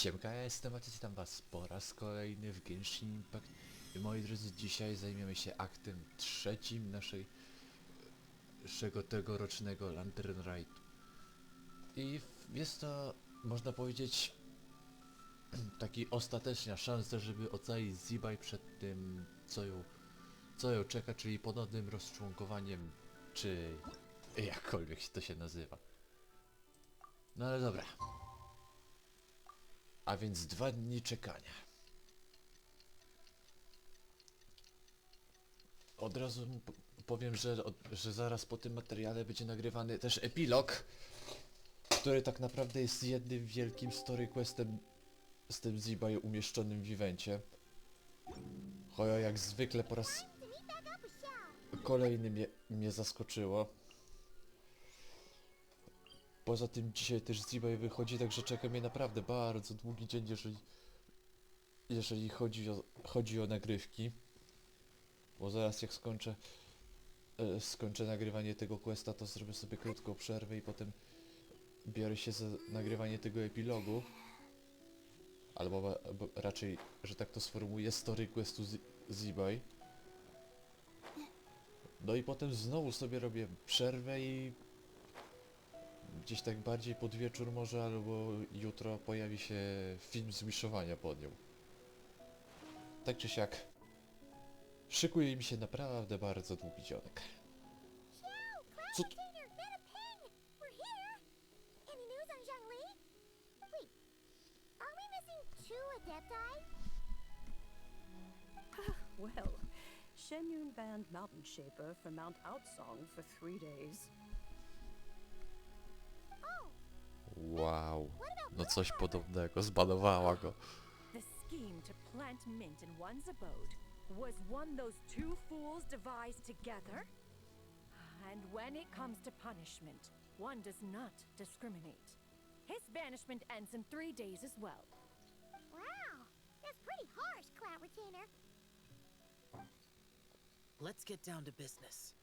Siemka, ja jestem Maciej, witam was po raz kolejny w Genshin Impact. I moi drodzy, dzisiaj zajmiemy się aktem trzecim naszego tegorocznego Lanter Rite. I jest to, można powiedzieć, taki ostateczna szansa, żeby ocalić Zibai przed tym, co ją czeka, czyli ponownym rozczłonkowaniem, czy jakkolwiek to się nazywa. No ale dobra. A więc 2 dni czekania. Od razu powiem, że zaraz po tym materiale będzie nagrywany też epilog, który tak naprawdę jest jednym wielkim story questem z tym Zibai umieszczonym w evencie. Chojo, jak zwykle po raz kolejny mnie zaskoczyło. Poza tym dzisiaj też Zibai wychodzi, także czeka mnie naprawdę bardzo długi dzień, jeżeli chodzi o nagrywki. Bo zaraz jak skończę nagrywanie tego questa, to zrobię sobie krótką przerwę i potem biorę się za nagrywanie tego epilogu. Albo raczej, że tak to sformułuję, story questu Zibai. No i potem znowu sobie robię przerwę i gdzieś tak bardziej pod wieczór może, albo jutro pojawi się film z wishowania pod nią. Tak czy siak, szykuje mi się naprawdę bardzo długi dzionek. Co tu? Well, Shenyun banned Mountain Shaper from Mount Outsong for 3 days. Wow, no coś podobnego, zbanowała go. The scheme to plant mint in one's abode was one those two fools devised together? And when it comes to punishment, one does not discriminate. His banishment ends in 3 days as well. Wow, that's pretty harsh, Cloud Retainer. Let's get down to business.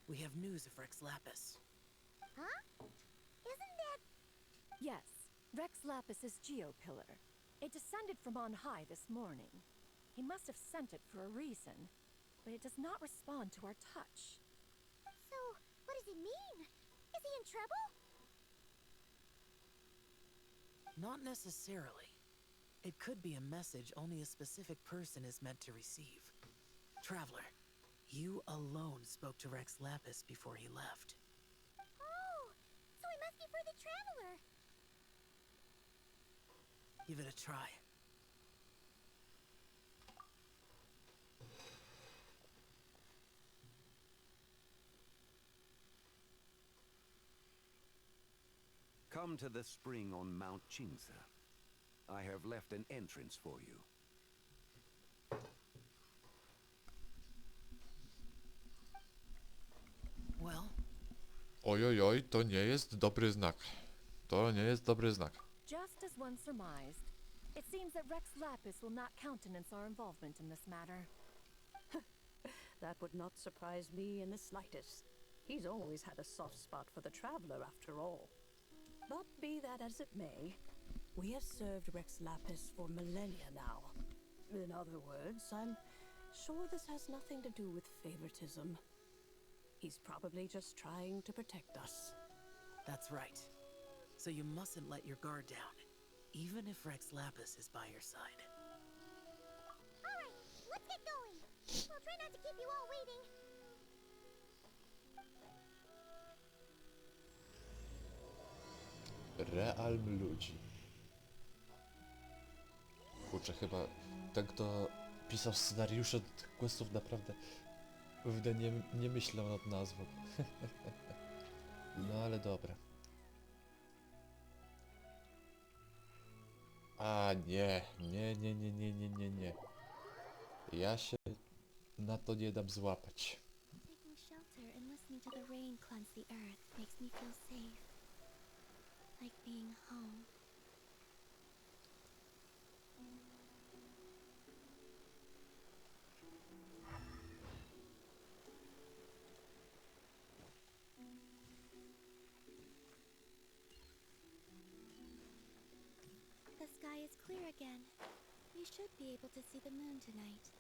We have news of Rex Lapis. Huh? Isn't that... Yes, Rex Lapis's Geopillar. It descended from on high this morning. He must have sent it for a reason, but it does not respond to our touch. So, what does it mean? Is he in trouble? Not necessarily. It could be a message only a specific person is meant to receive. Traveler, you alone spoke to Rex Lapis before he left. Oh, so he must be for the Traveler. Give it a try. Come to the spring on Mount Końca. I have left an entrance for you. Well, Ojojoj, to nie jest dobry znak. To nie jest dobry znak. Just as one surmised, it seems that Rex Lapis will not countenance our involvement in this matter. That would not surprise me in the slightest. He's always had a soft spot for the traveler, after all. But be that as it may, we have served Rex Lapis for millennia now. In other words, I'm sure this has nothing to do with favoritism. He's probably just trying to protect us. that's right. So you mustn't let your guard down, even if Rex Lapis is by your side. All right, let's get going. We'll try not to keep you all waiting. Realm ludzi. Kurczę, chyba ten, kto pisał scenariusze do tych questów, naprawdę nie myślał nad nazwą. No ale dobra. A nie. Ja się na to nie dam złapać. Taking shelter and listening to the rain cleanse the earth makes me feel safe. Like being home. The sky is clear again. We should be able to see the moon tonight.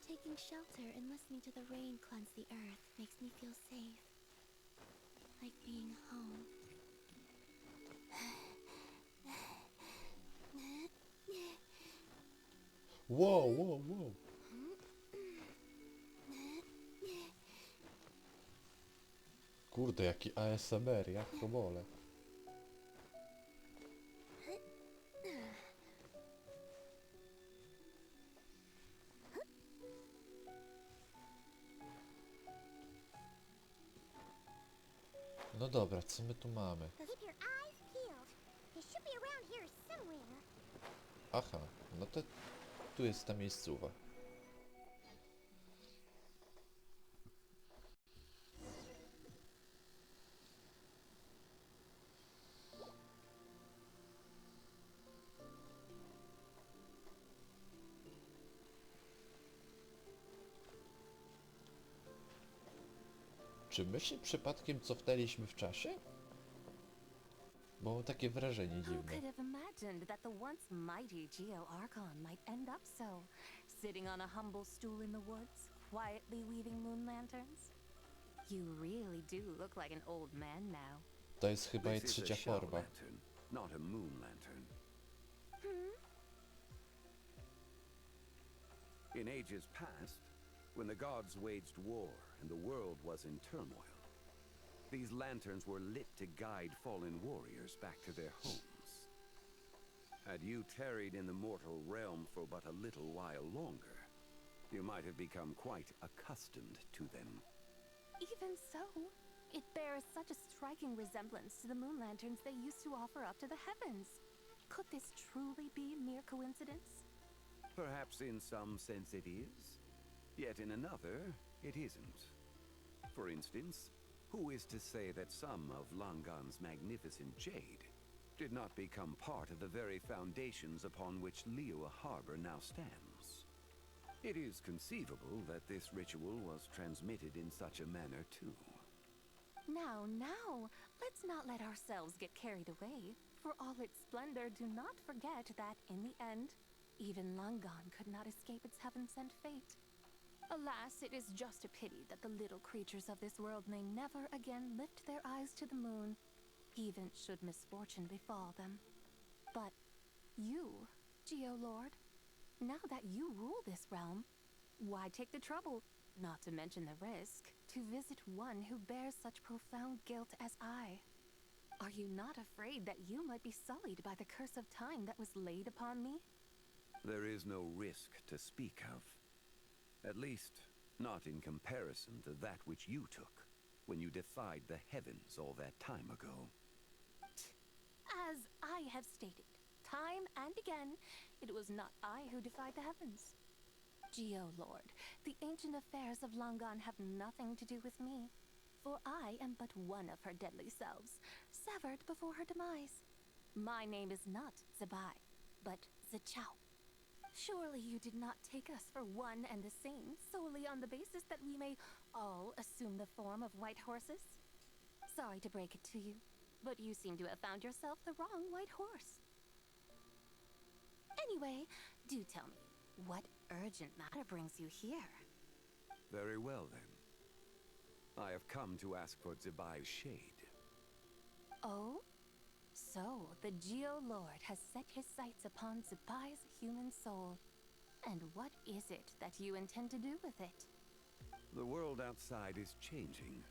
Taking shelter and listening to the rain cleanse the earth makes me feel safe. Like being home. Wow, wow, wow. Kurde, jaki ASMR, jak to wolę. No dobra, co my tu mamy? Keep your eyes peeled. They should be around here somewhere. Aha, no to tu jest ta miejscowa. Czy my się przypadkiem cofnęliśmy w czasie? Bo mam takie wrażenie Who dziwne. could have imagined that the once mighty Geo Archon might end up so, sitting on a humble stool in the woods, quietly weaving moon lanterns? You really do look like an old man now. To jest chyba jej This is a trzecia shell forma. lantern, not a moon lantern. In ages past, when the gods waged war and the world was in turmoil, these lanterns were lit to guide fallen warriors back to their homes. Had you tarried in the mortal realm for but a little while longer, you might have become quite accustomed to them. Even so, it bears such a striking resemblance to the moon lanterns they used to offer up to the heavens. Could this truly be mere coincidence? Perhaps in some sense it is, yet in another it isn't. For instance, who is to say that some of Langan's magnificent jade did not become part of the very foundations upon which Liyue Harbor now stands? It is conceivable that this ritual was transmitted in such a manner too. Now, let's not let ourselves get carried away. For all its splendor, do not forget that, in the end, even Langan could not escape its heaven-sent fate. Alas, it is just a pity that the little creatures of this world may never again lift their eyes to the moon, even should misfortune befall them. But you, Geolord, now that you rule this realm, why take the trouble, not to mention the risk, to visit one who bears such profound guilt as I? Are you not afraid that you might be sullied by the curse of time that was laid upon me? There is no risk to speak of. At least, not in comparison to that which you took when you defied the heavens all that time ago. As I have stated, time and again, it was not I who defied the heavens. Geolord, the ancient affairs of Langan have nothing to do with me, for I am but one of her deadly selves, severed before her demise. My name is not Zabai, but Zachao. Surely you did not take us for one and the same, solely on the basis that we may all assume the form of white horses? Sorry to break it to you, but you seem to have found yourself the wrong white horse. Anyway, do tell me, what urgent matter brings you here? Very well then. I have come to ask for Zabai's shade. Oh? So, the Geolord has set his sights upon Zabai's human soul. And what is it that you intend to do with it? The world outside is changing.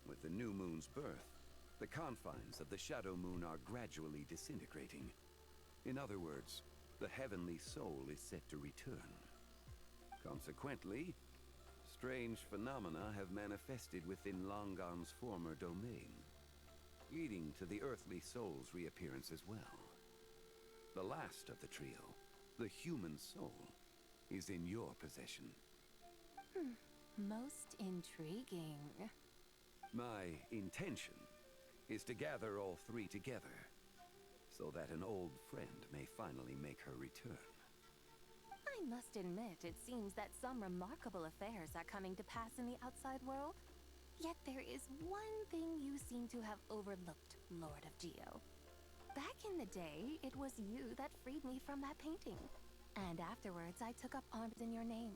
With the new moon's birth, the confines of the Shadow Moon are gradually disintegrating. In other words, the heavenly soul is set to return. Consequently, strange phenomena have manifested within Langan's former domain, leading to the earthly soul's reappearance as well. The last of the trio, the human soul, is in your possession. Most intriguing. My intention is to gather all three together, so that an old friend may finally make her return. I I must admit, it seems that some remarkable affairs are coming to pass in the outside world. Yet there is one thing you seem to have overlooked, Lord of Geo. Back in the day, it was you that freed me from that painting. And afterwards, I took up arms in your name.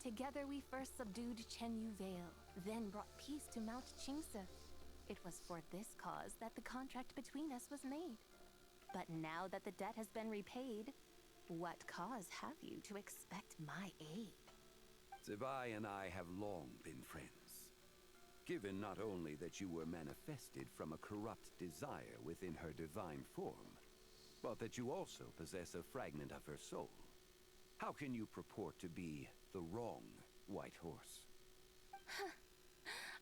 Together we first subdued Chenyu Vale, then brought peace to Mount Qingse. It was for this cause that the contract between us was made. But now that the debt has been repaid, what cause have you to expect my aid? Zibai and I have long been friends. Given not only that you were manifested from a corrupt desire within her divine form, but that you also possess a fragment of her soul, how can you purport to be the wrong White Horse?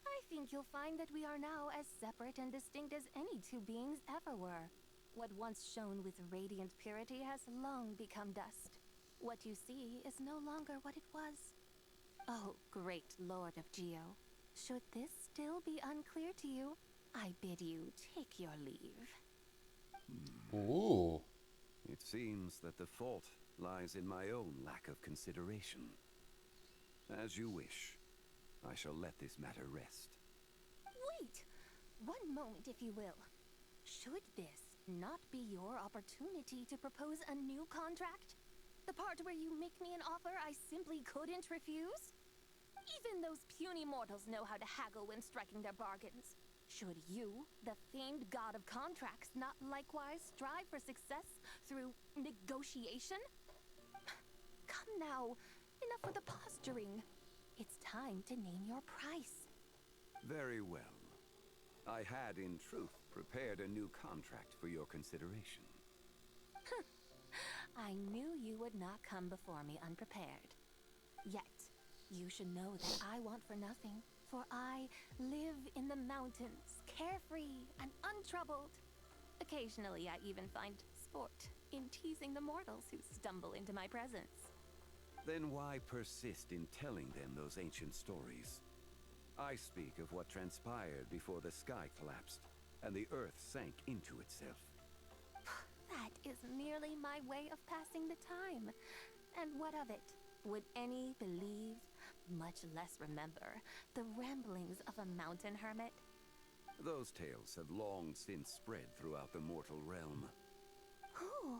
I think you'll find that we are now as separate and distinct as any two beings ever were. What once shone with radiant purity has long become dust. What you see is no longer what it was. Oh, great Lord of Geo. Should this still be unclear to you, I bid you take your leave. Ooh. It seems that the fault lies in my own lack of consideration. As you wish. I shall let this matter rest. Wait! One moment, if you will. Should this not be your opportunity to propose a new contract? The part where you make me an offer I simply couldn't refuse? Even those puny mortals know how to haggle when striking their bargains. Should you, the famed god of contracts, not likewise strive for success through negotiation? Come now, enough with the posturing. It's time to name your price. Very well. I had, in truth, prepared a new contract for your consideration. I knew you would not come before me unprepared. Yet, you should know that I want for nothing, for I live in the mountains, carefree and untroubled. Occasionally, I even find sport in teasing the mortals who stumble into my presence. Then why persist in telling them those ancient stories? I speak of what transpired before the sky collapsed and the earth sank into itself. That is merely my way of passing the time. And what of it? Would any believe, much less remember, the ramblings of a mountain hermit? Those tales have long since spread throughout the mortal realm. Who?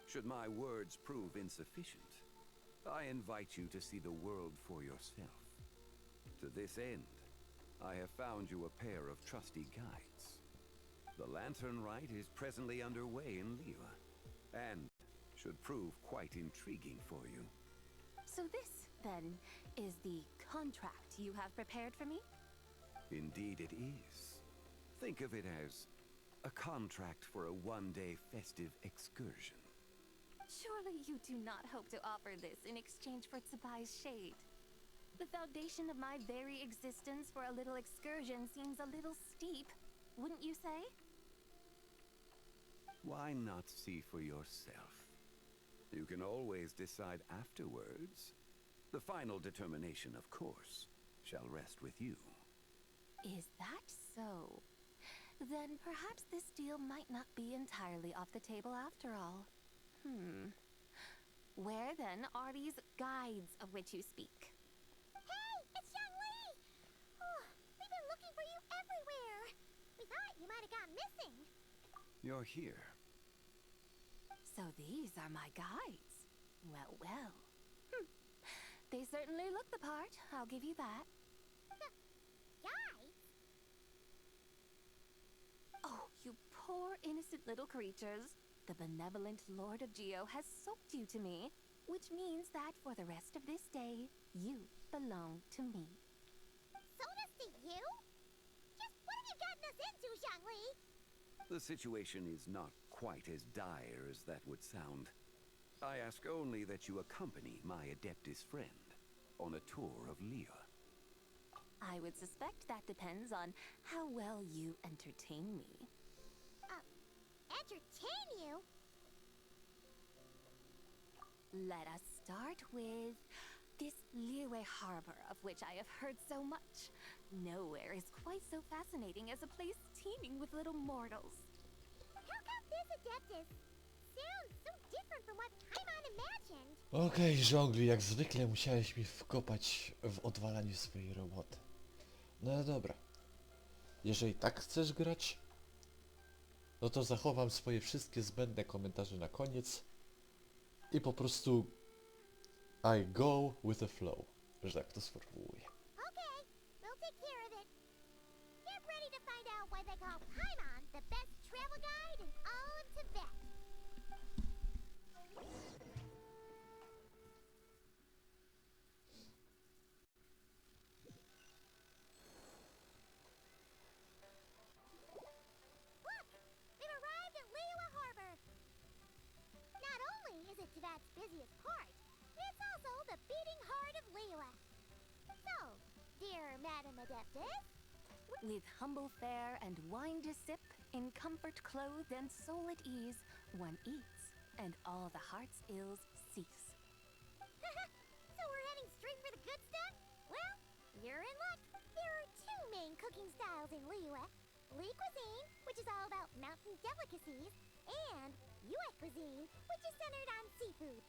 Should my words prove insufficient, I invite you to see the world for yourself. To this end, I have found you a pair of trusty guides. The Lantern Rite is presently underway in Liyue, and should prove quite intriguing for you. So this, then, is the contract you have prepared for me? Indeed it is. Think of it as a contract for a one-day festive excursion. Surely you do not hope to offer this in exchange for Tsubai's shade. The foundation of my very existence for a little excursion seems a little steep, wouldn't you say? Why not see for yourself? You can always decide afterwards. The final determination, of course, shall rest with you. Is that so? Then perhaps this deal might not be entirely off the table after all. Where then are these guides of which you speak? Hey, it's Xiangli! Oh, we've been looking for you everywhere. We thought you might have gone missing. You're here. So these are my guides. Well, well. They certainly look the part, I'll give you that. Guys? Oh, you poor innocent little creatures. The benevolent Lord of Geo has soaked you to me, which means that for the rest of this day, you belong to me. Sold us to you? Just what have you gotten us into, Xiangli? The situation is not quite as dire as that would sound. I ask only that you accompany my Adeptus friend on a tour of Liyue. I would suspect that depends on how well you entertain me. Entertain you? Let us start with this Liyue harbor of which I have heard so much. Nowhere is quite so fascinating as a place teeming with little mortals. How come this Adeptus sounds so different from what imagined. Okej, żongli, jak zwykle musiałeś mi wkopać w odwalanie swojej roboty. No dobra. Jeżeli tak chcesz grać, no to zachowam swoje wszystkie zbędne komentarze na koniec i po prostu I go with the flow, że tak to sformułuję. Okay, we'll take care of it. Get ready to find out why they call Paimon the best travel guide in all of Tibet. Look, we've arrived at Liyue Harbor. Not only is it Tibet's busiest port, it's also the beating heart of Liyue. So, dear Madam Adeptus, With humble fare and wine to sip, in comfort clothed and soul at ease, one eats, and all the heart's ills cease. so we're heading straight for the good stuff? Well, you're in luck. There are two main cooking styles in Liyue. Li cuisine, which is all about mountain delicacies, and Yue cuisine, which is centered on seafood.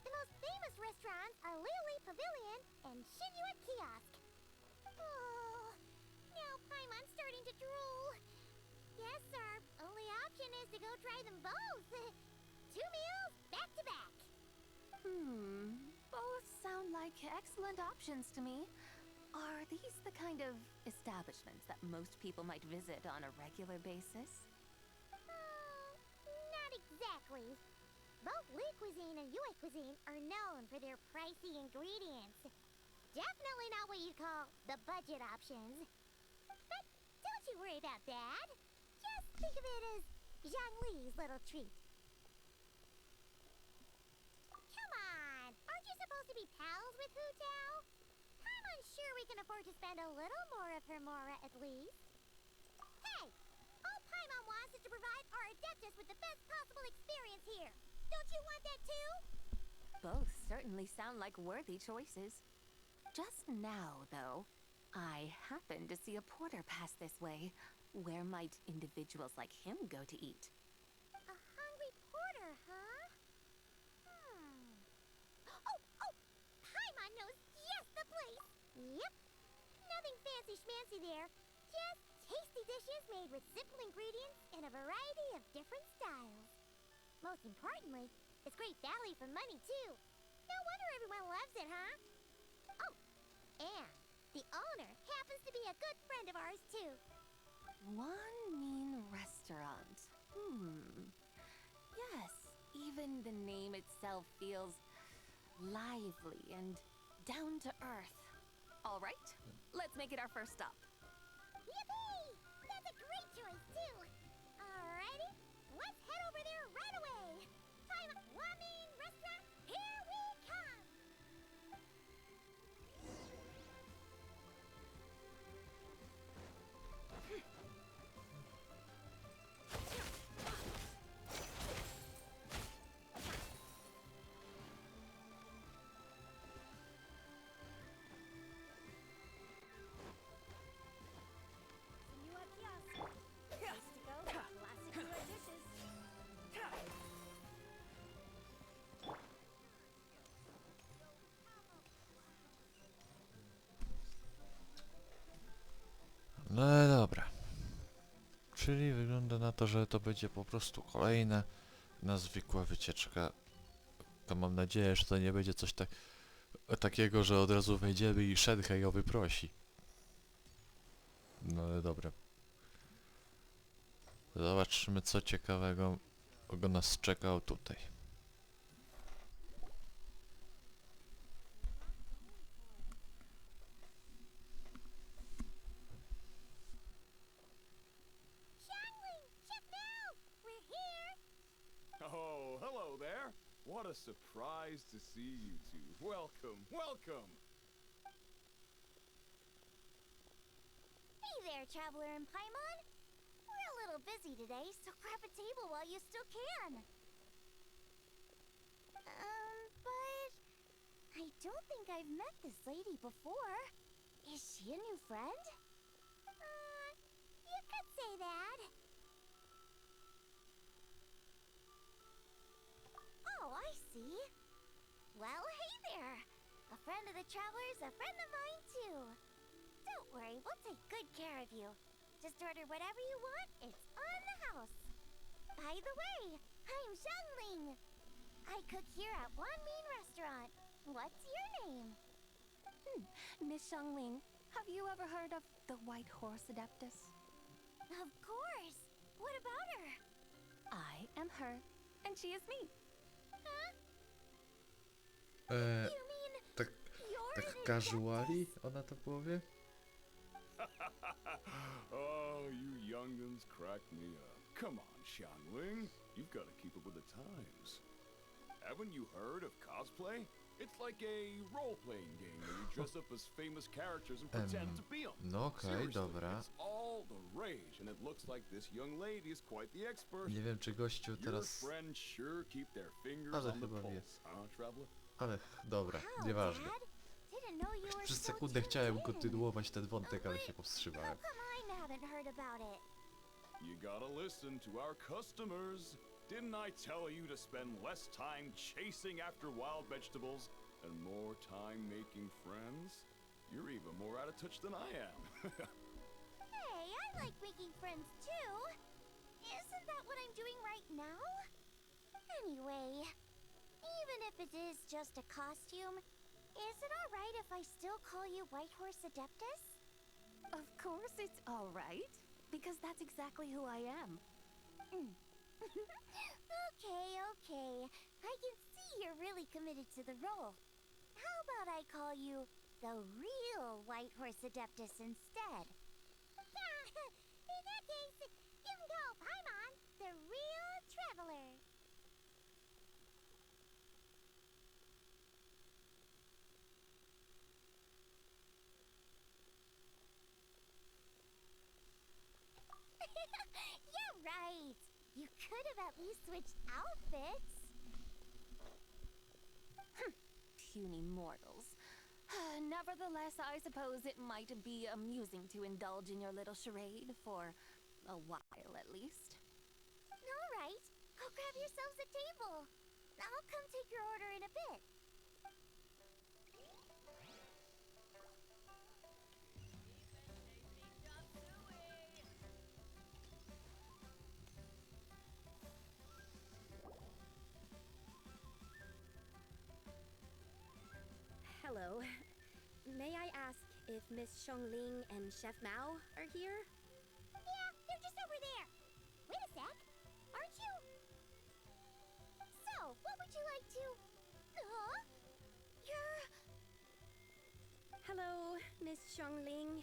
The most famous restaurants are Liuli Pavilion and Shinyue Kiosk. Oh, now Paimon's starting to drool. Guess our only option is to go try them both. 2 meals, back to back. Both sound like excellent options to me. Are these the kind of establishments that most people might visit on a regular basis? Not exactly. Both Li cuisine and Yue cuisine are known for their pricey ingredients. Definitely not what you'd call the budget options. But don't you worry about that. Just think of it as Zhang little treat. Come on, aren't you supposed to be pals with Hu Tao? I'm sure we can afford to spend a little more of her mora at least. Hey, all Paimon wants is to provide our Adeptus with the best possible experience here. Don't you want that too? Both certainly sound like worthy choices. Just now, though, I happen to see a porter pass this way. Where might individuals like him go to eat? A hungry porter, huh? Oh, Paimon knows just the place. Yep. Nothing fancy schmancy there. Just tasty dishes made with simple ingredients in a variety of different styles. Most importantly, it's great value for money, too. No wonder everyone loves it, huh? Oh, and the owner happens to be a good friend of ours, too. One mean restaurant. Yes, even the name itself feels lively and down to earth. All right, let's make it our first stop. Yippee! That's a great choice, too. Alrighty, let's head over there right away. Paimon Ramen Restaurant, here we come! Senua Kiosk. Rustico, classic Yue dishes. No dobra. Czyli wygląda na to, że to będzie po prostu kolejna zwykła wycieczka. To mam nadzieję, że to nie będzie coś takiego, że od razu wejdziemy i Shenhei ją wyprosi. No ale dobra. Zobaczmy, co ciekawego nas czeka tutaj. Xiangling, check now! We're here! Oh, hello there. What a surprise to see you two. Welcome, welcome. Hey there, Traveler and Paimon. We're a little busy today, so grab a table while you still can. But I don't think I've met this lady before. Is she a new friend? You could say that. Oh, I see. Well, hey there! A friend of the traveler's a friend of mine, too. Don't worry, we'll take good care of you. Just order whatever you want, it's on the house. By the way, I'm Xiangling. I cook here at One Mean Restaurant. What's your name? Miss Xiangling, have you ever heard of the White Horse Adeptus? Of course! What about her? I am her, and she is me. Huh? Eee, You mean tak, you're tak an casuali adeptus? ona to powie? Oh, you young'uns crack me up. Come on, Xiangling. You've got to keep up with the times. Haven't you heard of cosplay? It's like a role-playing game where you dress up as famous characters and pretend to be them. No okej, Seriously, dobra. it's all the rage, and it looks like this young lady is quite the expert. Nie wiem, czy gościu Your teraz... friends sure keep their fingers Ale on the chyba wie. pulse, huh, traveler? Ale dobra, Wow, nieważne. Dad. Didn't know you were Przez so sekundę tuned chciałem in. kontynuować ten wątek, ale się powstrzymałem. How come I haven't heard about it? You gotta listen to our customers. Didn't I tell you to spend less time chasing after wild vegetables and more time making friends? You're even more out of touch than I am. Hey, I like making friends too. Isn't that what I'm doing right now? Anyway, even if it is just a costume, is it alright if I still call you White Horse Adeptus? Of course it's all right, because that's exactly who I am. Okay. I can see you're really committed to the role. How about I call you the real White Horse Adeptus instead? In that case, you can call Paimon the real traveler. You're right. You could have at least switched outfits. Puny mortals. Nevertheless, I suppose it might be amusing to indulge in your little charade for a while at least. All right. Go grab yourselves a table. I'll come take your order in a bit. Hello. May I ask if Miss Xiangling and Chef Mao are here? Yeah, they're just over there. Wait a sec. Aren't you? So, what would you like to... Huh? You're... Hello, Miss Xiangling.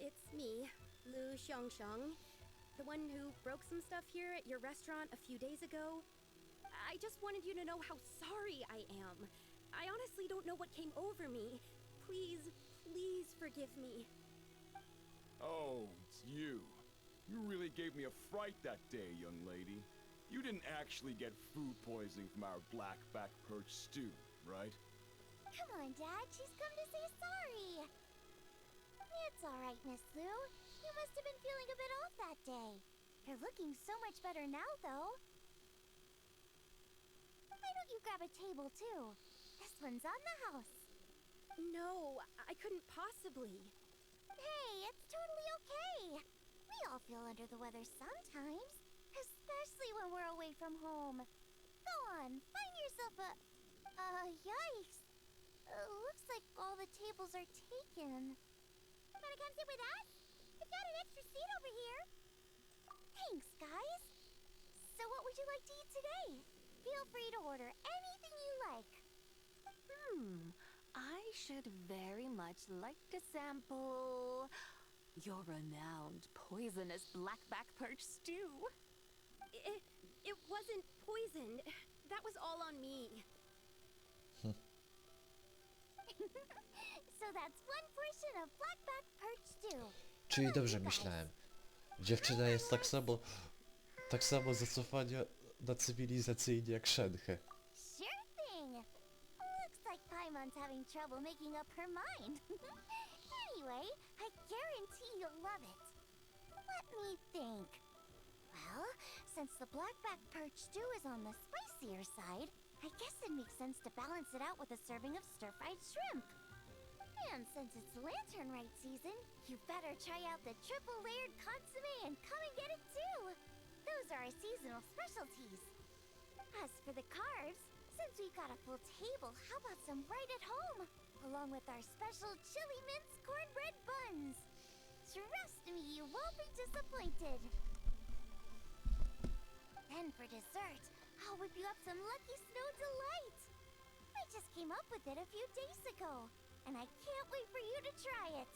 It's me, Lu Xiangsheng, the one who broke some stuff here at your restaurant a few days ago. I just wanted you to know how sorry I am. I honestly don't know what came over me. Please forgive me. Oh, it's you. You really gave me a fright that day, young lady. You didn't actually get food poisoning from our black-back perch stew, right? Come on, Dad. She's come to say sorry. It's all right, Miss Lu. You must have been feeling a bit off that day. You're looking so much better now, though. Why don't you grab a table, too? This one's on the house. No, I couldn't possibly. Hey, it's totally okay. We all feel under the weather sometimes, especially when we're away from home. Go on, find yourself a... yikes. Looks like all the tables are taken. Wanna come sit with us? We've got an extra seat over here. Thanks, guys. So what would you like to eat today? Feel free to order anything you like. I should very much like to sample your renowned poisonous blackback perch stew. It wasn't poisoned. That was all on me. So that's one portion of blackback perch stew. Czyli dobrze myślałem. Dziewczyna jest tak samo zacofania na cywilizacyjnie jak Shenhe. Sure thing. Looks like Paimon's having trouble making up her mind. Anyway, I guarantee you'll love it. Let me think. Well, since the blackback perch stew is on the spicier side, I guess it can make sense to balance it out with a serving of stir-fried shrimp. And since it's Lantern Rite season, you better try out the triple-layered consomme and come and get it too. Those are our seasonal specialties. As for the carbs, since we've got a full table, how about some right at home? Along with our special chili mince cornbread buns. Trust me, you won't be disappointed. Then for dessert, I'll whip you up some Lucky Snow Delight. I just came up with it a few days ago, and I can't wait for you to try it.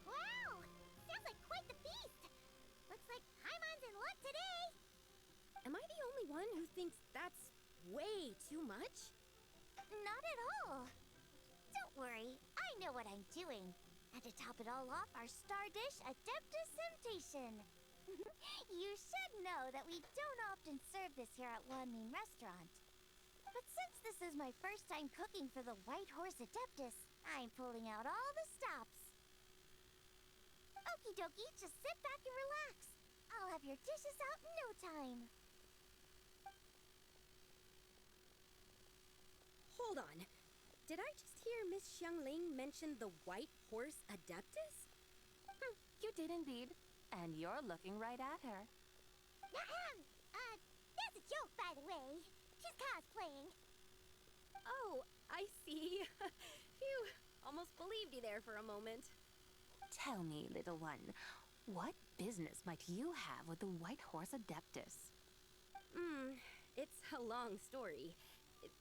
Wow! Sounds like quite the feast. Looks like Paimon's in luck today. Am I the only one who thinks that's way too much? Not at all. Don't worry, I know what I'm doing. And to top it all off, our star dish, Adeptus Temptation. You should know that we don't often serve this here at Wanmin Restaurant. But since this is my first time cooking for the White Horse Adeptus, I'm pulling out all the stops. Okie dokie, just sit back and relax. I'll have your dishes out in no time. Hold on. Did I just hear Miss Xiangling mention the White Horse Adeptus? You did indeed. And you're looking right at her. That's a joke, by the way. She's cosplaying. Oh, I see. Phew, almost believed you there for a moment. Tell me, little one, what business might you have with the White Horse Adeptus? It's a long story.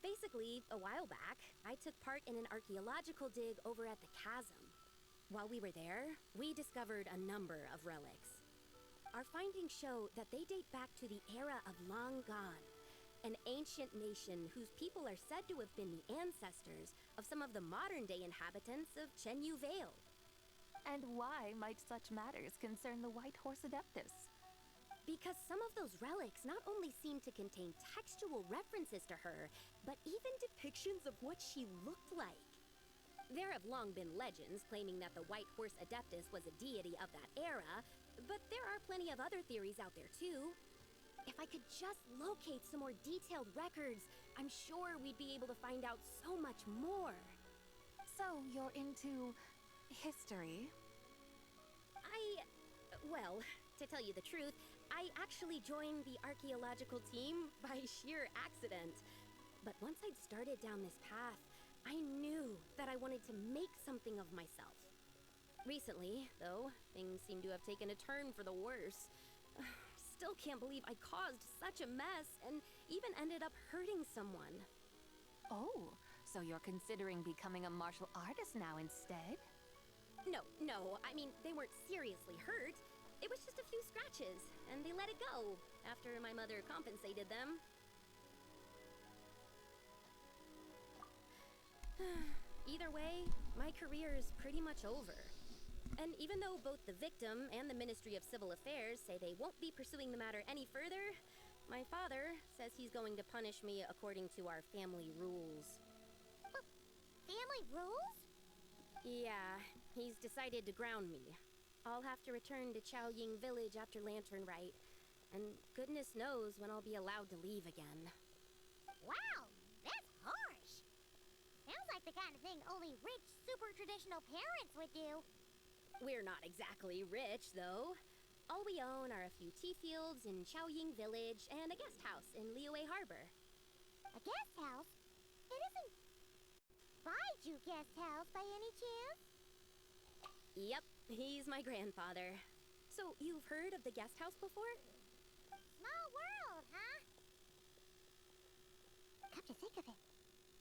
Basically, a while back, I took part in an archaeological dig over at the chasm. While we were there, we discovered a number of relics. Our findings show that they date back to the era of Long Gone, an ancient nation whose people are said to have been the ancestors of some of the modern-day inhabitants of Chenyu Vale. And why might such matters concern the White Horse Adeptus? Because some of those relics not only seem to contain textual references to her, but even depictions of what she looked like. There have long been legends claiming that the White Horse Adeptus was a deity of that era, but there are plenty of other theories out there too. If I could just locate some more detailed records, I'm sure we'd be able to find out so much more. So you're into history? Well, to tell you the truth, I actually joined the archaeological team by sheer accident. But once I'd started down this path, I knew that I wanted to make something of myself. Recently, though, things seem to have taken a turn for the worse. Still can't believe I caused such a mess and even ended up hurting someone. Oh, so you're considering becoming a martial artist now instead? No, I mean, they weren't seriously hurt. It was just a few scratches, and they let it go after my mother compensated them. Either way, my career is pretty much over. And even though both the victim and the Ministry of Civil Affairs say they won't be pursuing the matter any further, my father says he's going to punish me according to our family rules. Family rules? Yeah, he's decided to ground me. I'll have to return to Chaoying Village after Lantern Rite, and goodness knows when I'll be allowed to leave again. Wow, that's harsh. Sounds like the kind of thing only rich, super traditional parents would do. We're not exactly rich, though. All we own are a few tea fields in Chaoying Village and a guest house in Liyue Harbor. A guest house? It isn't Baiju Guest House by any chance? Yep, he's my grandfather. So, you've heard of the guest house before? Small world, huh? Come to think of it,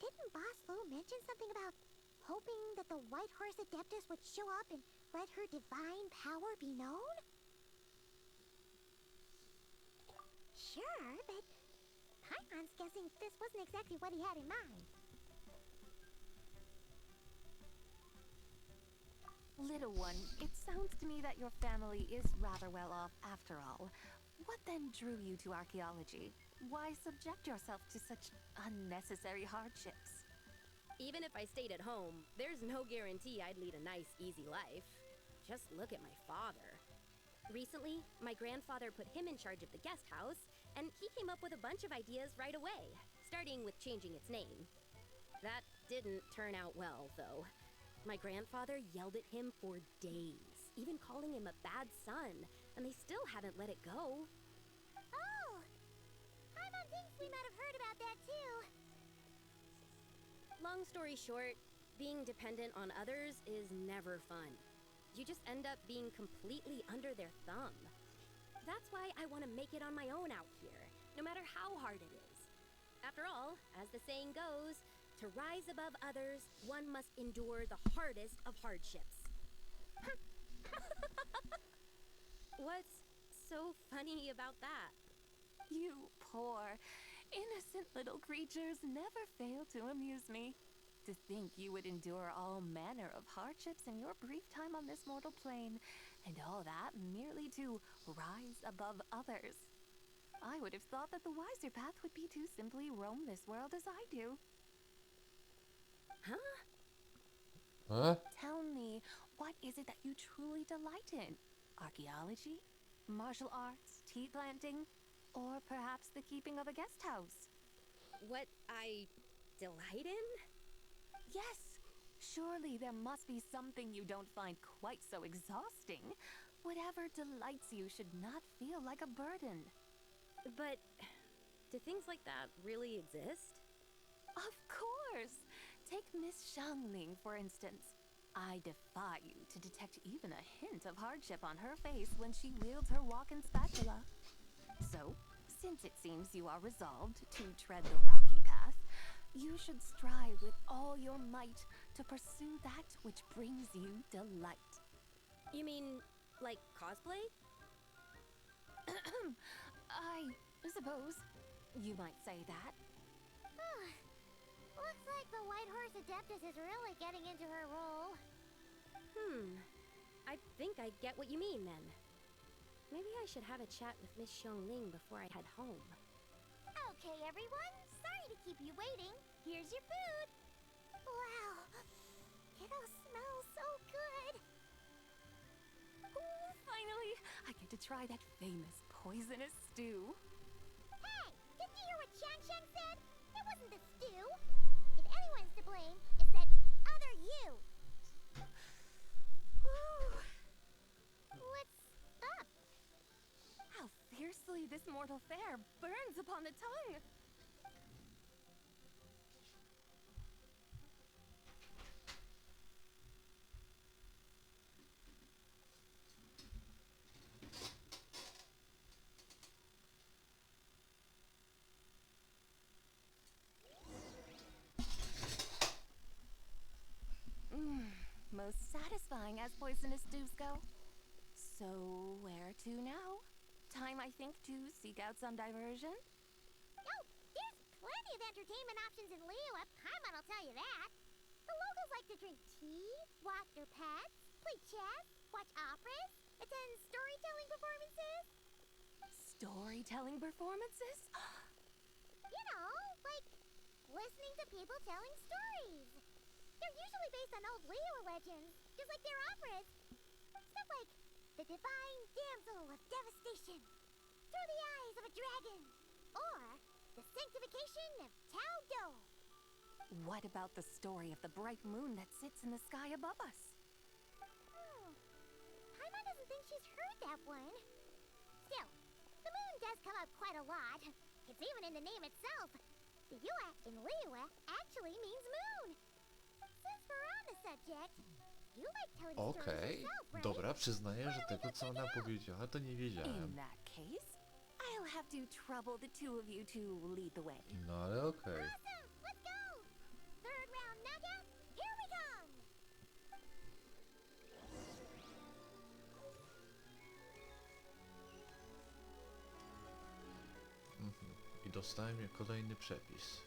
didn't Boss Lu mention something about hoping that the White Horse Adeptus would show up and let her divine power be known? Sure, but Paimon's guessing this wasn't exactly what he had in mind. Little one, it sounds to me that your family is rather well off after all. What then drew you to archaeology? Why subject yourself to such unnecessary hardships? Even if I stayed at home, there's no guarantee I'd lead a nice, easy life. Just look at my father. Recently, my grandfather put him in charge of the guest house, and he came up with a bunch of ideas right away, starting with changing its name. That didn't turn out well, though. My grandfather yelled at him for days, even calling him a bad son, and they still haven't let it go. Oh! Paimon thinks we might have heard about that too. Long story short, being dependent on others is never fun. You just end up being completely under their thumb. That's why I want to make it on my own out here, no matter how hard it is. After all, as the saying goes, to rise above others, one must endure the hardest of hardships. What's so funny about that? You poor, innocent little creatures never fail to amuse me. To think you would endure all manner of hardships in your brief time on this mortal plane, and all that merely to rise above others. I would have thought that the wiser path would be to simply roam this world as I do. Huh? Huh? Tell me, what is it that you truly delight in? Archaeology? Martial arts? Tea planting? Or perhaps the keeping of a guest house? What I delight in? Yes, surely there must be something you don't find quite so exhausting. Whatever delights you should not feel like a burden. But do things like that really exist? Of course! Take Miss Xiangling, for instance. I defy you to detect even a hint of hardship on her face when she wields her walking spatula. So, since it seems you are resolved to tread the rocky path, you should strive with all your might to pursue that which brings you delight. You mean, like cosplay? I suppose you might say that. Looks like the White Horse Adeptus is really getting into her role. I think I get what you mean then. Maybe I should have a chat with Miss Xiangling before I head home. Okay, everyone. Sorry to keep you waiting. Here's your food. Wow. It all smells so good. Ooh, finally, I get to try that famous poisonous stew. Hey, didn't you hear what Shang Shang said? It wasn't the stew. If anyone's to blame, it's that other you. What's up? How fiercely this mortal fare burns upon the tongue. Most satisfying as poisonous stews go. So, where to now? Time, I think, to seek out some diversion? Oh, there's plenty of entertainment options in Liyue, Paimon will tell you that. The locals like to drink tea, walk their pets, play chess, watch operas, attend storytelling performances. Storytelling performances? You know, like listening to people telling stories. They're usually based on old Liyue legends, just like their operas. Stuff like The Divine Damsel of Devastation, Through the Eyes of a Dragon, or The Sanctification of Tao Do. What about the story of the bright moon that sits in the sky above us? Paimon doesn't think she's heard that one. Still, the moon does come up quite a lot. It's even in the name itself. The Yue in Liyue actually means moon. Since we're on the subject, you like telling stories Okej, yourself, right? dobra, przyznaję, że tego co ona powiedziała to nie In wiedziałem. that case, I'll have to trouble the two of you to lead the way. No ale okej. Awesome! Let's go! Third round knockout, here we come! I dostałem je kolejny przepis.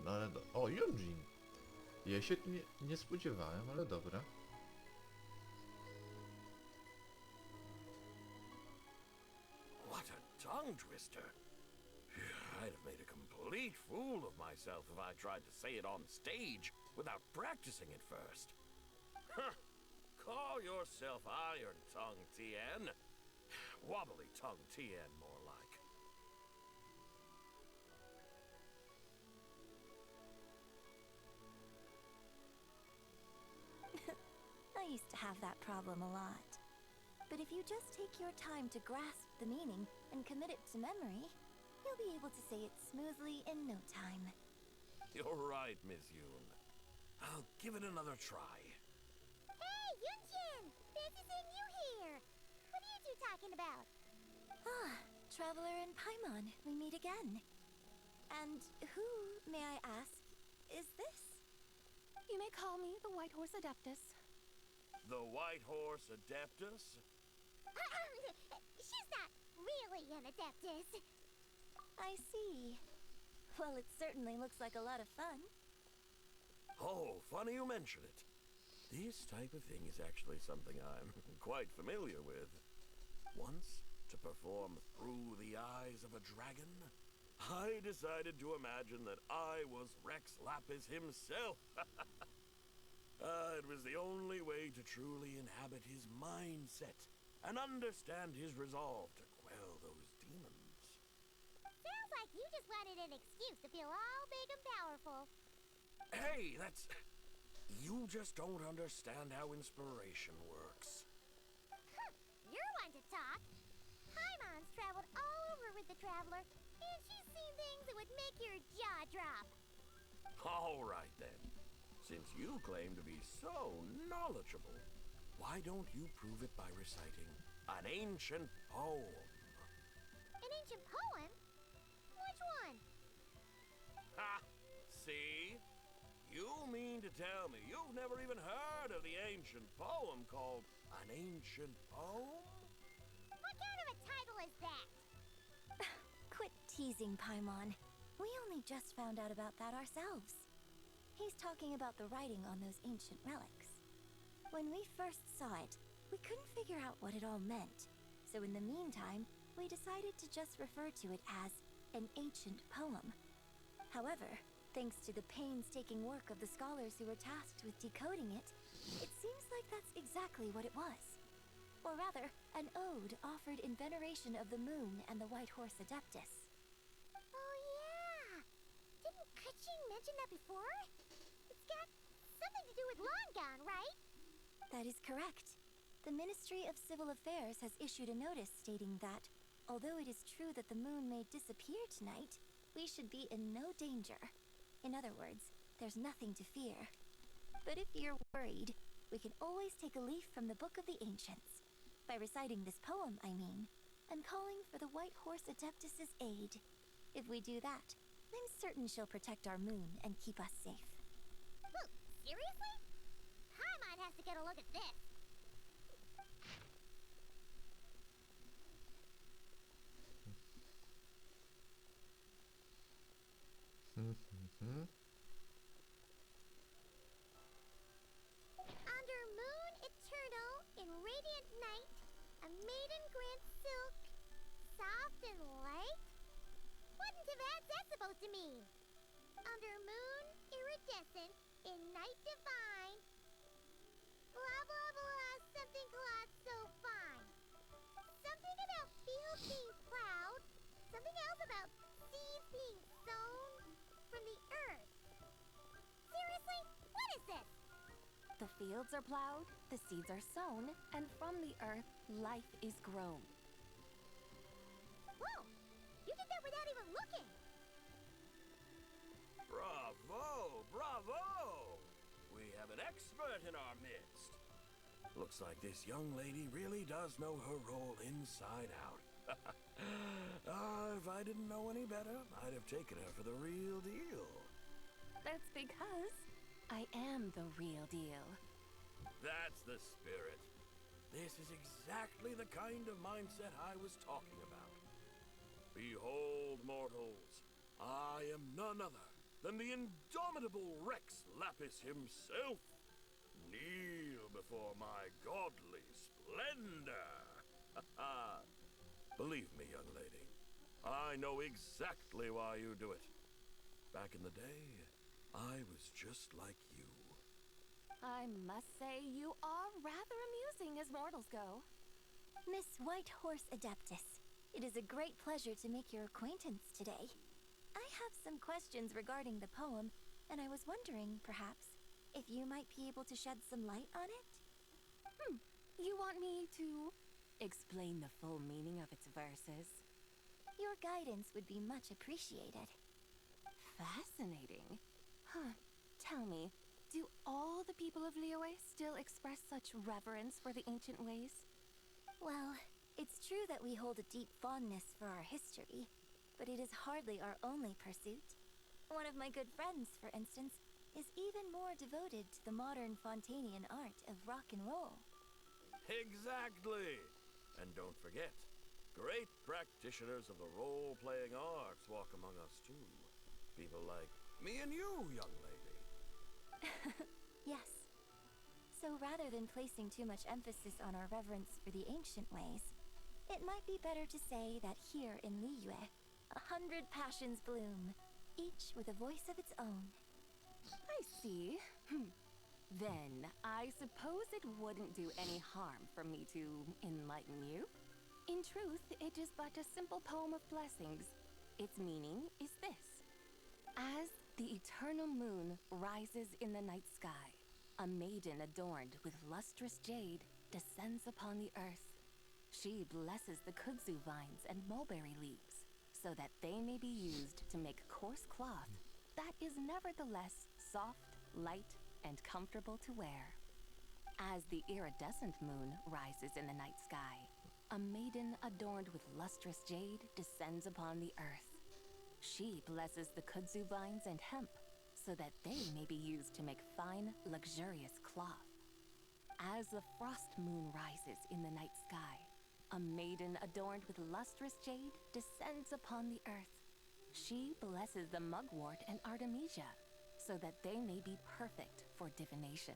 No ale o, Yunjin! Ja się nie spodziewałem, ale dobra. What a tongue twister. I'd have made a complete fool of myself if I tried to say it on stage without practicing it first. Huh. Call yourself Iron Tongue Tien. Wobbly Tongue Tien, more like. used to have that problem a lot. But if you just take your time to grasp the meaning and commit it to memory, you'll be able to say it smoothly in no time. You're right, Miss Yoon. I'll give it another try. Hey, Yunjin! Fancy seeing you here! What are you two talking about? Ah, Traveler and Paimon, we meet again. And who, may I ask, is this? You may call me the White Horse Adeptus. The White Horse Adeptus? She's not really an adeptus. I see. Well, it certainly looks like a lot of fun. Oh, funny you mention it. This type of thing is actually something I'm quite familiar with. Once, to perform through the eyes of a dragon, I decided to imagine that I was Rex Lapis himself. It was the only way to truly inhabit his mindset and understand his resolve to quell those demons. Sounds like you just wanted an excuse to feel all big and powerful. Hey, that's... You just don't understand how inspiration works. You're one to talk. Paimon's traveled all over with the Traveler, and she's seen things that would make your jaw drop. All right, then. Since you claim to be so knowledgeable, why don't you prove it by reciting an ancient poem? An ancient poem? Which one? Ha! See? You mean to tell me you've never even heard of the ancient poem called An Ancient Poem? What kind of a title is that? Quit teasing, Paimon. We only just found out about that ourselves. He's talking about the writing on those ancient relics. When we first saw it, we couldn't figure out what it all meant. So in the meantime, we decided to just refer to it as an ancient poem. However, thanks to the painstaking work of the scholars who were tasked with decoding it, it seems like that's exactly what it was. Or rather, an ode offered in veneration of the moon and the White Horse Adeptus. Oh yeah! Didn't Kuching mention that before? It's got something to do with Long Gone, right? That is correct. The Ministry of Civil Affairs has issued a notice stating that, although it is true that the moon may disappear tonight, we should be in no danger. In other words, there's nothing to fear. But if you're worried, we can always take a leaf from the Book of the Ancients. By reciting this poem, I mean, and calling for the White Horse Adeptus's aid. If we do that, I'm certain she'll protect our moon and keep us safe. Look, seriously? Paimon has to get a look at this. Under moon eternal, in radiant night, a maiden grants silk, soft and light? What in Tibet's that supposed to mean? Under moon, iridescent, in night divine, blah blah blah, something cloth so fine. Something about fields being plowed, something else about seeds being sown from the earth. Seriously? What is this? The fields are plowed, the seeds are sown, and from the earth, life is grown. Whoa! You did that without even looking! Bravo! Bravo! We have an expert in our midst. Looks like this young lady really does know her role inside out. If I didn't know any better, I'd have taken her for the real deal. That's because I am the real deal. That's the spirit. This is exactly the kind of mindset I was talking about. Behold, mortals, I am none other than the indomitable Rex Lapis himself. Kneel before my godly splendor. Believe me, young lady, I know exactly why you do it. Back in the day, I was just like you. I must say you are rather amusing as mortals go. Miss White Horse Adeptus, it is a great pleasure to make your acquaintance today. I have some questions regarding the poem, and I was wondering, perhaps, if you might be able to shed some light on it? You want me to explain the full meaning of its verses? Your guidance would be much appreciated. Fascinating. Huh. Tell me, do all the people of Liyue still express such reverence for the ancient ways? Well, it's true that we hold a deep fondness for our history, but it is hardly our only pursuit. One of my good friends, for instance, is even more devoted to the modern Fontanian art of rock and roll. Exactly! And don't forget, great practitioners of the role-playing arts walk among us too. People like me and you, young lady. Yes. So rather than placing too much emphasis on our reverence for the ancient ways, it might be better to say that here in Liyue, 100 passions bloom, each with a voice of its own. I see. Then, I suppose it wouldn't do any harm for me to enlighten you. In truth, it is but a simple poem of blessings. Its meaning is this. As the eternal moon rises in the night sky, a maiden adorned with lustrous jade descends upon the earth. She blesses the kudzu vines and mulberry leaves, so that they may be used to make coarse cloth that is nevertheless soft, light, and comfortable to wear. As the iridescent moon rises in the night sky, a maiden adorned with lustrous jade descends upon the earth. She blesses the kudzu vines and hemp, so that they may be used to make fine, luxurious cloth. As the frost moon rises in the night sky, a maiden adorned with lustrous jade descends upon the earth. She blesses the mugwort and artemisia, so that they may be perfect for divination.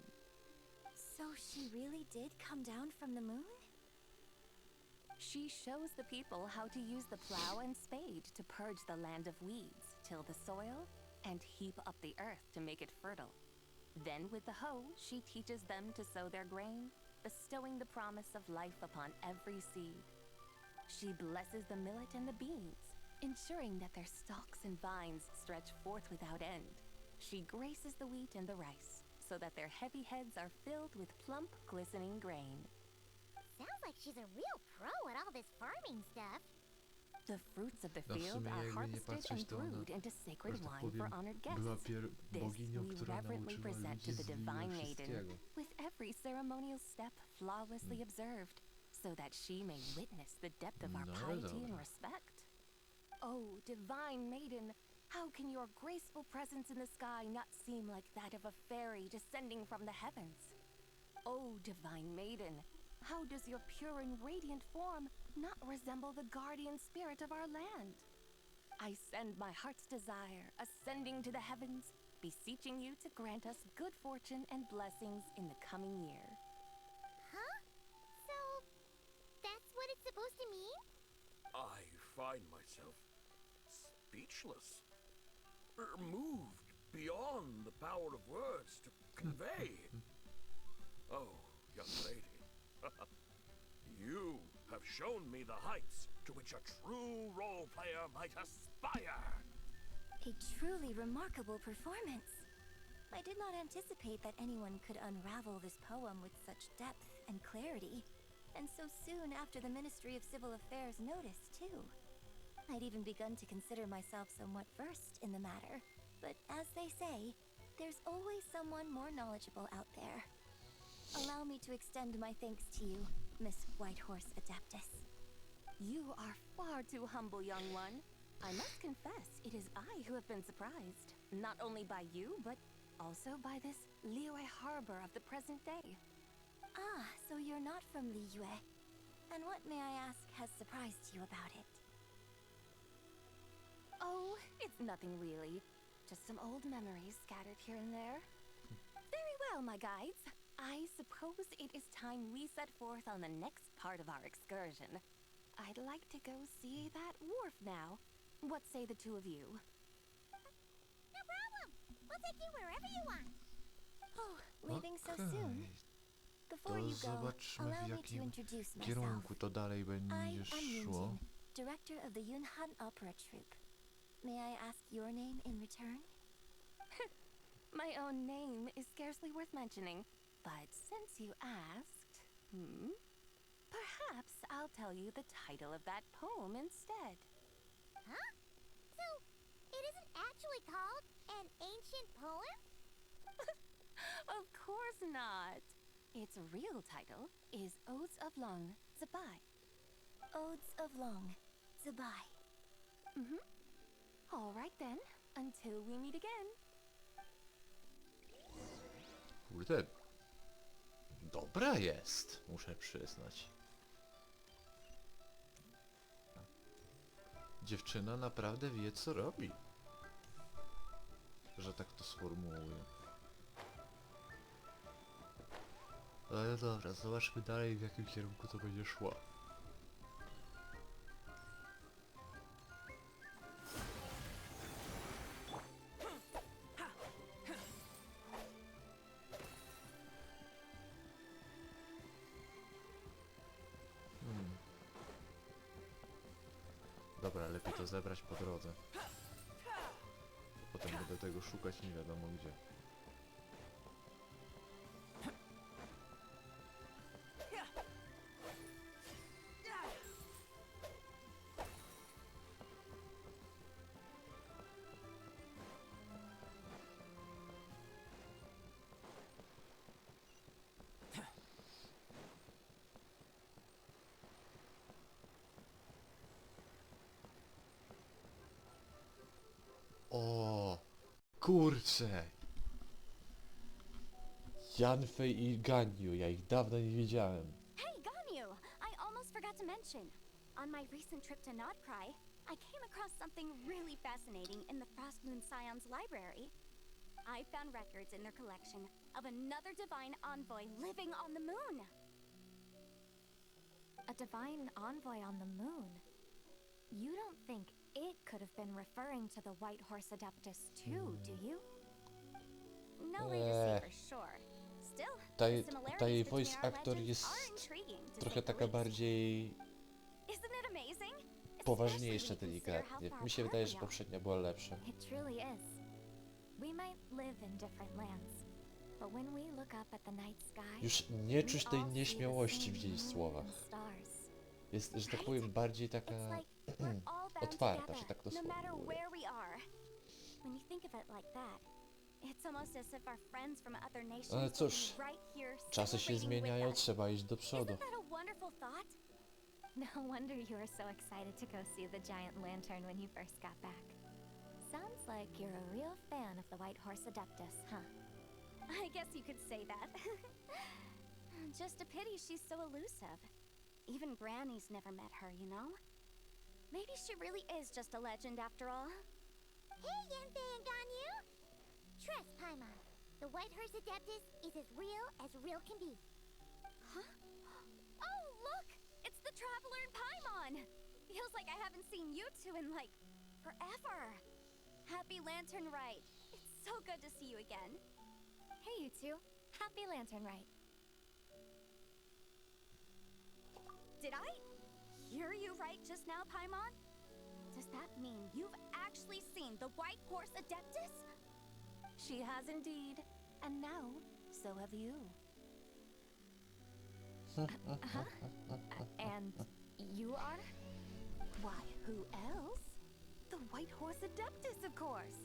So she really did come down from the moon? She shows the people how to use the plow and spade to purge the land of weeds, till the soil, and heap up the earth to make it fertile. Then with the hoe, she teaches them to sow their grain, bestowing the promise of life upon every seed. She blesses the millet and the beans, ensuring that their stalks and vines stretch forth without end. She graces the wheat and the rice, so that their heavy heads are filled with plump, glistening grain. Sounds like she's a real pro at all this farming stuff. The fruits of the No w field sumie are jakby nie harvested patrzeć, and to ona, brewed into sacred że tak wine for powiem, honored była guests. This boginią, we która reverently nauczyła present ludzi to the z Liyue divine maiden, wszystkiego. with every ceremonial step flawlessly observed, so that she may witness the depth of our No piety and dobra. respect. Oh, divine maiden, how can your graceful presence in the sky not seem like that of a fairy descending from the heavens? Oh, divine maiden, how does your pure and radiant form not resemble the guardian spirit of our land? I send my heart's desire, ascending to the heavens, beseeching you to grant us good fortune and blessings in the coming year. Huh? So, that's what it's supposed to mean? I find myself speechless, moved beyond the power of words to convey. Oh, young lady, you have shown me the heights to which a true role player might aspire. A truly remarkable performance. I did not anticipate that anyone could unravel this poem with such depth and clarity, and so soon after the Ministry of Civil Affairs noticed, too. I'd even begun to consider myself somewhat versed in the matter, but as they say, there's always someone more knowledgeable out there. Allow me to extend my thanks to you, Miss Whitehorse Adeptus. You are far too humble, young one. I must confess, it is I who have been surprised, not only by you, but also by this Liyue harbor of the present day. Ah, so you're not from Liyue. And what, may I ask, has surprised you about it? Oh, it's nothing really. Just some old memories scattered here and there. Very well, my guides. I suppose it is time we set forth on the next part of our excursion. I'd like to go see that wharf now. What say the two of you? No problem. We'll take you wherever you want. Oh, leaving so soon? Before To you go, zobaczmy, allow w me to jakim introduce myself. kierunku to dalej będzie I'm szło. Yunjin, director of the Yunhan Opera Troupe. May I ask your name in return? My own name is scarcely worth mentioning, but since you asked... Perhaps I'll tell you the title of that poem instead. Huh? So, it isn't actually called an ancient poem? Of course not. Its real title is Odes of Long Zabai. Odes of Long Zabai. All right then, until we meet again. Kurde. Dobra jest, muszę przyznać. Dziewczyna naprawdę wie, co robi. Że tak to sformułuję. Ale dobra, zobaczmy dalej, w jakim kierunku to będzie szło. Dobra, lepiej to zebrać po drodze. Bo potem będę tego szukać nie wiadomo gdzie. O, kurczę! Janfei i Ganyu, ja ich dawno nie widziałem. Hey, Ganyu! I almost forgot to mention. On my recent trip to Nodcry, I came across something really fascinating in the Frost Moon Scion's library. I found records in their collection of another divine envoy living on the moon. A divine envoy on the moon? You don't think it could have been referring to the White Horse Adeptus too, do you? No way to say for sure. Still, Ta the similarities jej between voice our actor legends jest are intriguing, to trochę say the taka least. bardziej Isn't it amazing? poważniejsza, Especially when you consider how delikatnie. far Mi się apart wydaje, we że are. poprzednia była lepsza. It truly is. We might live in different lands, but when we look up at the night sky, Już nie we czuć tej all see the nieśmiałości same w jej moon słowach. and stars. Jest, że tak Right? powiem, bardziej taka It's like we're all bound otwarta, together, że tak to no matter sformułuję. where we are. When you think of it like that, it's almost as if our friends from other nations Ale would cóż, be right here czasy się celebrating with zmieniają, us. trzeba iść do przodu. Isn't that a wonderful thought? No wonder you were so excited to go see the giant lantern when you first got back. Sounds like you're a real fan of the White Horse Adeptus, huh? I guess you could say that. Just a pity she's so elusive. Even Granny's never met her, you know? Maybe she really is just a legend after all. Hey, Yanfei and Ganyu! Trust, Paimon. The White Horse Adeptus is as real can be. Huh? Oh, look! It's the Traveler and Paimon! Feels like I haven't seen you two in, like, forever. Happy Lantern Rite. It's so good to see you again. Hey, you two. Happy Lantern Rite. Did I hear you right just now, Paimon? Does that mean you've actually seen the White Horse Adeptus? She has indeed, and now so have you. And you are? Why, who else? The White Horse Adeptus, of course.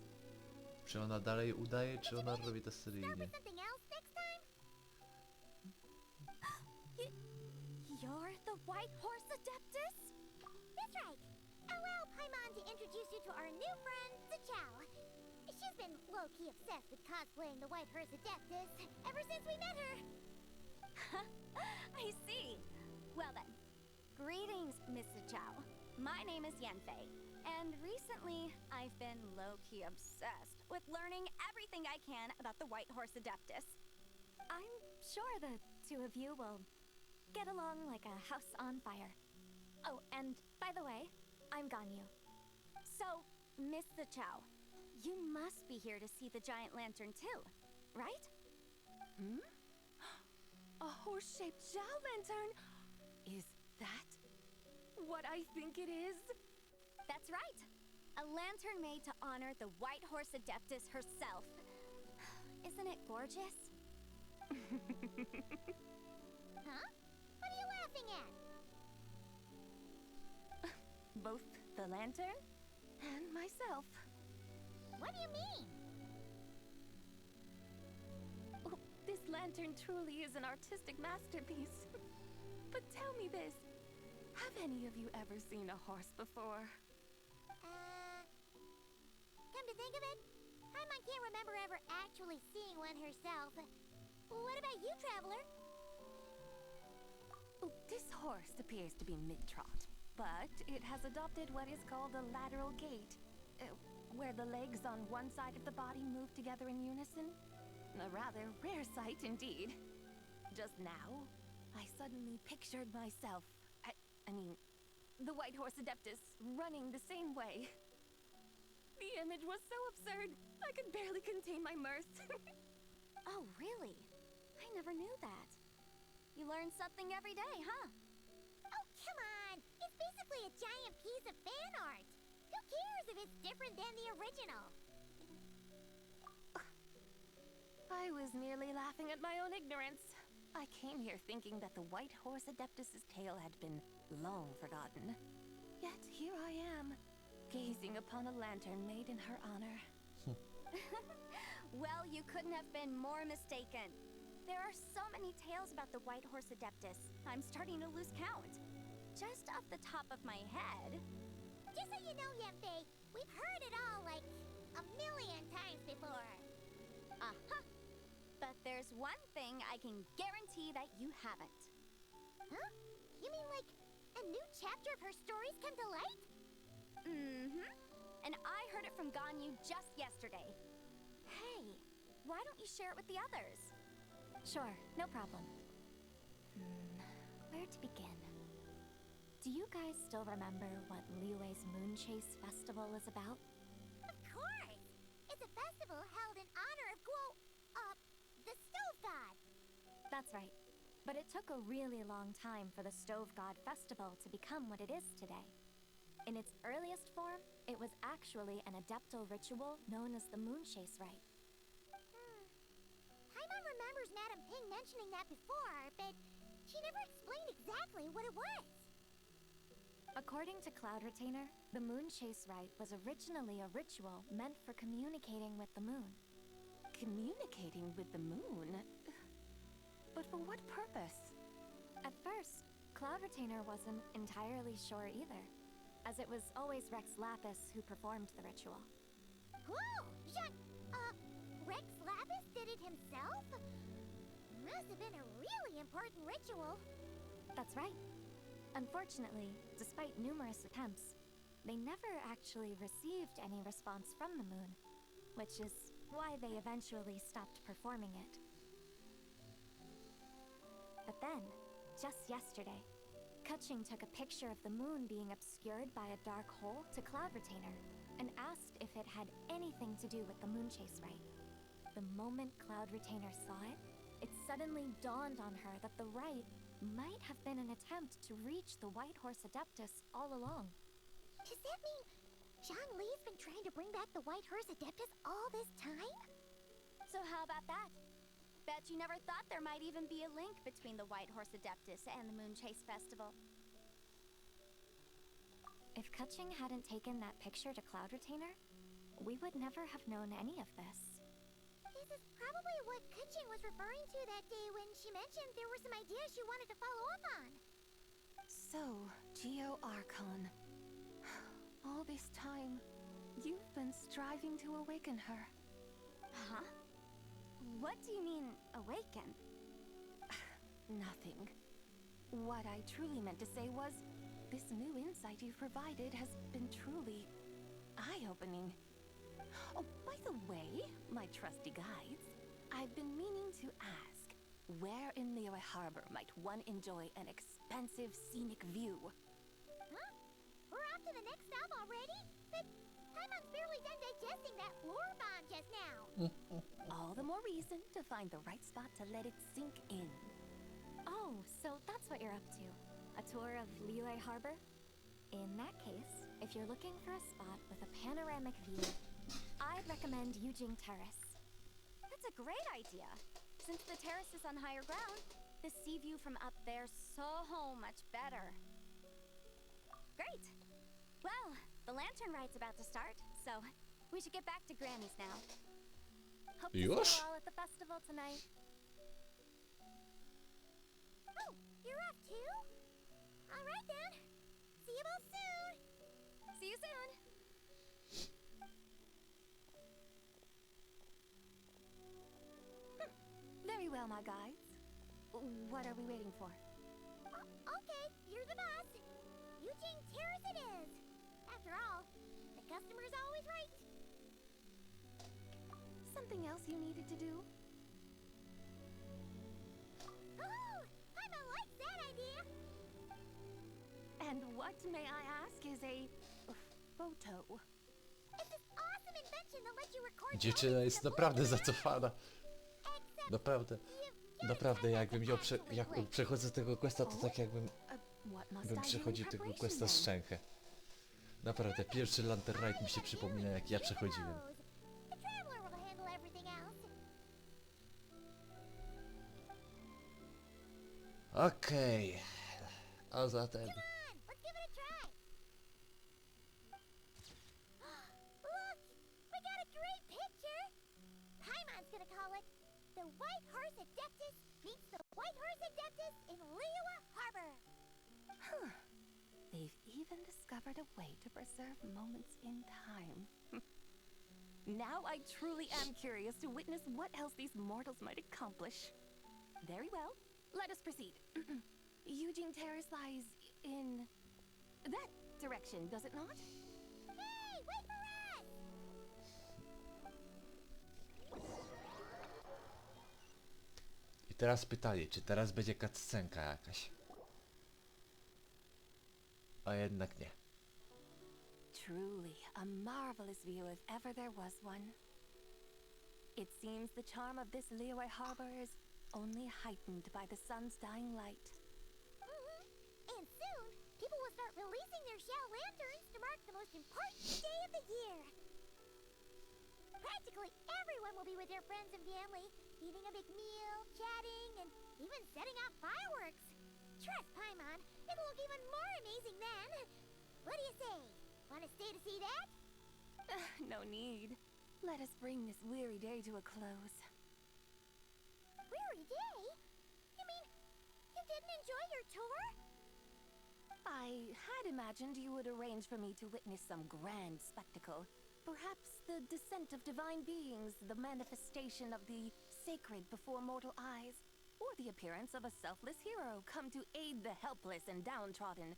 Czy ona dalej udaje, czy ona robi to seryjnie? Something else next time? You're the White Horse Adeptus? That's right. Allow Paimon to introduce you to our new friend, Zachao. She's been low-key obsessed with cosplaying the White Horse Adeptus ever since we met her. I see. Well then, greetings, Miss Zachao. My name is Yanfei, and recently I've been low-key obsessed with learning everything I can about the White Horse Adeptus. I'm sure the two of you will get along like a house on fire. Oh, and by the way, I'm Ganyu. So, Miss Zachao, you must be here to see the giant lantern too, right? Hmm? A horse-shaped Zhao lantern? Is that what I think it is? That's right. A lantern made to honor the White Horse Adeptus herself. Isn't it gorgeous? Huh? laughing at? Both the lantern and myself. What do you mean? Oh, this lantern truly is an artistic masterpiece. But tell me this. Have any of you ever seen a horse before? Come to think of it, Paimon can't remember ever actually seeing one herself. What about you, Traveler? Oh, this horse appears to be mid-trot, but it has adopted what is called a lateral gait, where the legs on one side of the body move together in unison. A rather rare sight indeed. Just now, I suddenly pictured myself, I mean, the White Horse Adeptus running the same way. The image was so absurd, I could barely contain my mirth. Oh, really? I never knew that. You learn something every day, huh? Oh, come on! It's basically a giant piece of fan art. Who cares if it's different than the original? I was merely laughing at my own ignorance. I came here thinking that the White Horse Adeptus's tale had been long forgotten. Yet here I am, gazing upon a lantern made in her honor. Well, you couldn't have been more mistaken. There are so many tales about the White Horse Adeptus, I'm starting to lose count. Just off the top of my head... Just so you know, Yanfei, we've heard it all like a million times before. Uh-huh. But there's one thing I can guarantee that you haven't. Huh? You mean like a new chapter of her stories come to light? Mm-hmm. And I heard it from Ganyu just yesterday. Hey, why don't you share it with the others? Sure, no problem. Where to begin? Do you guys still remember what Liyue's Moon Chase Festival is about? Of course! It's a festival held in honor of the Stove God. That's right. But it took a really long time for the Stove God Festival to become what it is today. In its earliest form, it was actually an adeptal ritual known as the Moon Chase Rite. Paimon remembers Madame Ping mentioning that before, but she never explained exactly what it was. According to Cloud Retainer, the Moon Chase Rite was originally a ritual meant for communicating with the moon. Communicating with the moon? But for what purpose? At first, Cloud Retainer wasn't entirely sure either, as it was always Rex Lapis who performed the ritual. Whoa! Rex Lapis did it himself? Must have been a really important ritual. That's right. Unfortunately, despite numerous attempts, they never actually received any response from the moon, which is why they eventually stopped performing it. But then, just yesterday, Keqing took a picture of the moon being obscured by a dark hole to Cloud Retainer and asked if it had anything to do with the Moon Chase Rite. The moment Cloud Retainer saw it, it suddenly dawned on her that the rite might have been an attempt to reach the White Horse Adeptus all along. Does that mean Zhongli's been trying to bring back the White Horse Adeptus all this time? So how about that? Bet you never thought there might even be a link between the White Horse Adeptus and the Moon Chase Festival. If Keqing hadn't taken that picture to Cloud Retainer, we would never have known any of this. This is probably what Keqing was referring to that day when she mentioned there were some ideas she wanted to follow up on. So, Geo Archon. All this time, you've been striving to awaken her. Huh? What do you mean, awaken? Nothing. What I truly meant to say was, this new insight you've provided has been truly eye-opening. Oh, by the way, my trusty guides, I've been meaning to ask, where in Liyue Harbor might one enjoy an expansive scenic view? Huh? We're off to the next stop already? But Paimon's barely done digesting that lore bomb just now. All the more reason to find the right spot to let it sink in. Oh, so that's what you're up to. A tour of Liyue Harbor? In that case, if you're looking for a spot with a panoramic view, I'd recommend Yujing Terrace. It's That's a great idea. Since the terrace is on higher ground, the sea view from up there's so much better. Great. Well, the Lantern Rite's about to start, so we should get back to Granny's now. Hope to see you Już? all at the festival tonight. Oh, you're off too? All right then. See you both soon. See you soon. Very well, my guides. What are we waiting for? Okay, you're the boss. Eugene Terrace it is. After all, the customer's always right. Something else you needed to do? Oh, Paimon likes that idea. And what, may I ask, is a photo? It's this awesome invention that lets you record Dziewczyna jest naprawdę zacofana. Naprawdę. Naprawdę, jakbym ją jak przechodzę tego questa, to tak jakbym przechodził tego questa z szczęchę. Naprawdę, pierwszy Lanter Rite mi się przypomina, jak ja przechodziłem. The traveler will handle everything else. Okej. A zatem... Come on, let's give it a try. Look, we got a great picture. Paimon's gonna call it The White Horse Adeptus meets the White Horse Adeptus in Liyue Harbor. Huh. They've even discovered a way to preserve moments in time. Now I truly am curious to witness what else these mortals might accomplish. Very well, let us proceed. Eugene Terrace lies in that direction, does it not? Hey, wait for us! I teraz pytanie, czy teraz będzie cutscenka jakaś? A jednak nie. Truly, a marvelous view if ever there was one. It seems the charm of this Liyue harbor is only heightened by the sun's dying light. And soon, people will start releasing their shell lanterns to mark the most important day of the year. Practically everyone will be with their friends and family, eating a big meal, chatting, and even setting off fireworks. Trust Paimon, it'll look even more amazing then. What do you say? Want to stay to see that? No need. Let us bring this weary day to a close. Weary day? You mean you didn't enjoy your tour? I had imagined you would arrange for me to witness some grand spectacle. Perhaps the descent of divine beings, the manifestation of the sacred before mortal eyes, or the appearance of a selfless hero come to aid the helpless and downtrodden.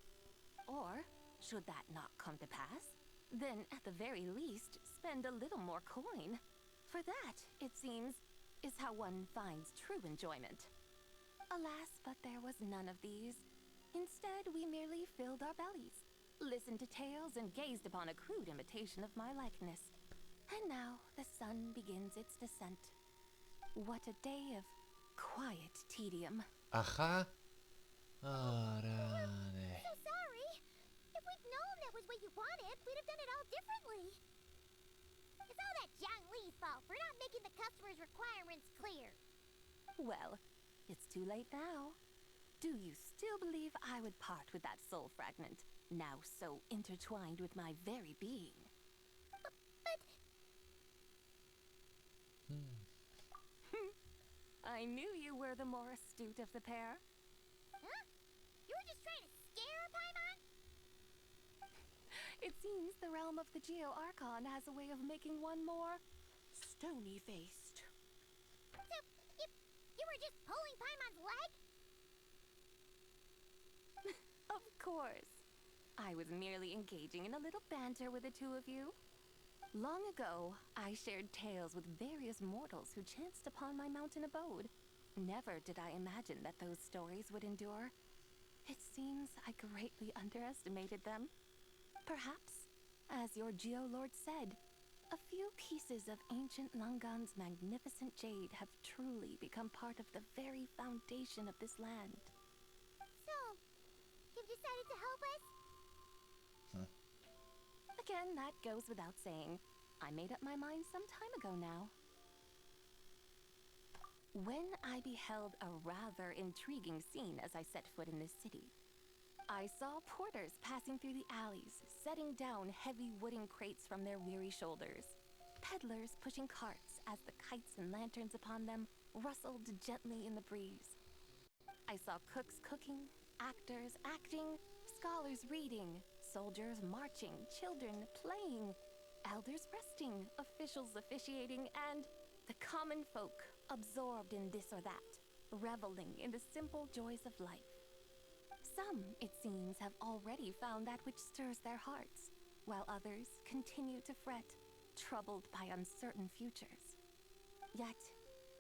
Or, should that not come to pass, then at the very least, spend a little more coin. For that, it seems, is how one finds true enjoyment. Alas, but there was none of these. Instead, we merely filled our bellies, listened to tales, and gazed upon a crude imitation of my likeness. And now the sun begins its descent. What a day of quiet tedium. Aha. O, rany. So sorry. If we'd known that was what you wanted, we'd have done it all differently. It's all that Jiang Li's fault for not making the customer's requirements clear. Well, it's too late now. Do you still believe I would part with that soul fragment, now so intertwined with my very being? But... I knew you were the more astute of the pair. Huh? You were just trying to scare Paimon? It seems the realm of the Geo-Archon has a way of making one more stony-faced. So, you were just pulling Paimon's leg? Of course. I was merely engaging in a little banter with the two of you. Long ago, I shared tales with various mortals who chanced upon my mountain abode. Never did I imagine that those stories would endure. It seems I greatly underestimated them. Perhaps, as your Geolord said, a few pieces of ancient Langan's magnificent jade have truly become part of the very foundation of this land. So, you've decided to help us? Again, that goes without saying. I made up my mind some time ago now. when I beheld a rather intriguing scene as I set foot in this city. I saw porters passing through the alleys, setting down heavy wooden crates from their weary shoulders. Peddlers pushing carts as the kites and lanterns upon them rustled gently in the breeze. I saw cooks cooking, actors acting, scholars reading, soldiers marching, children playing, elders resting, officials officiating, and the common folk absorbed in this or that, reveling in the simple joys of life. Some, it seems, have already found that which stirs their hearts, while others continue to fret, troubled by uncertain futures. Yet,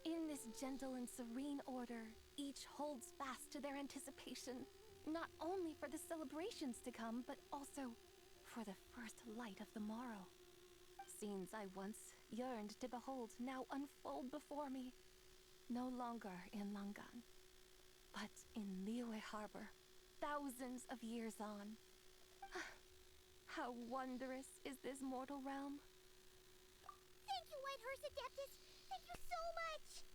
in this gentle and serene order, each holds fast to their anticipation, not only for the celebrations to come, but also for the first light of the morrow. Scenes I once yearned to behold now unfold before me, no longer in Langan, but in Liyue Harbor, thousands of years on. How wondrous is this mortal realm! Thank you, Whitehurst Adeptus! Thank you so much!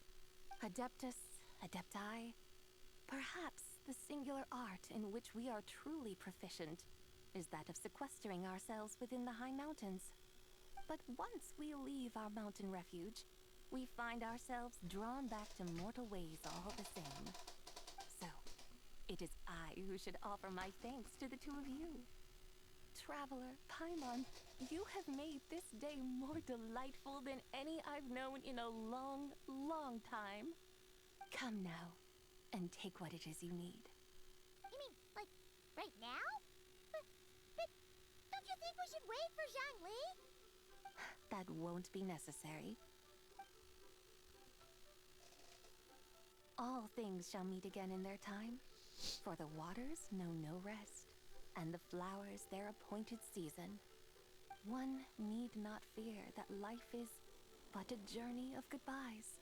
Adeptus, adepti, perhaps the singular art in which we are truly proficient is that of sequestering ourselves within the high mountains. But once we leave our mountain refuge, we find ourselves drawn back to mortal ways all the same. So, it is I who should offer my thanks to the two of you. Traveler, Paimon, you have made this day more delightful than any I've known in a long, long time. Come now, and take what it is you need. You mean, like, right now? But don't you think we should wait for Zhangli? That won't be necessary. All things shall meet again in their time, for the waters know no rest, and the flowers their appointed season. One need not fear that life is but a journey of goodbyes.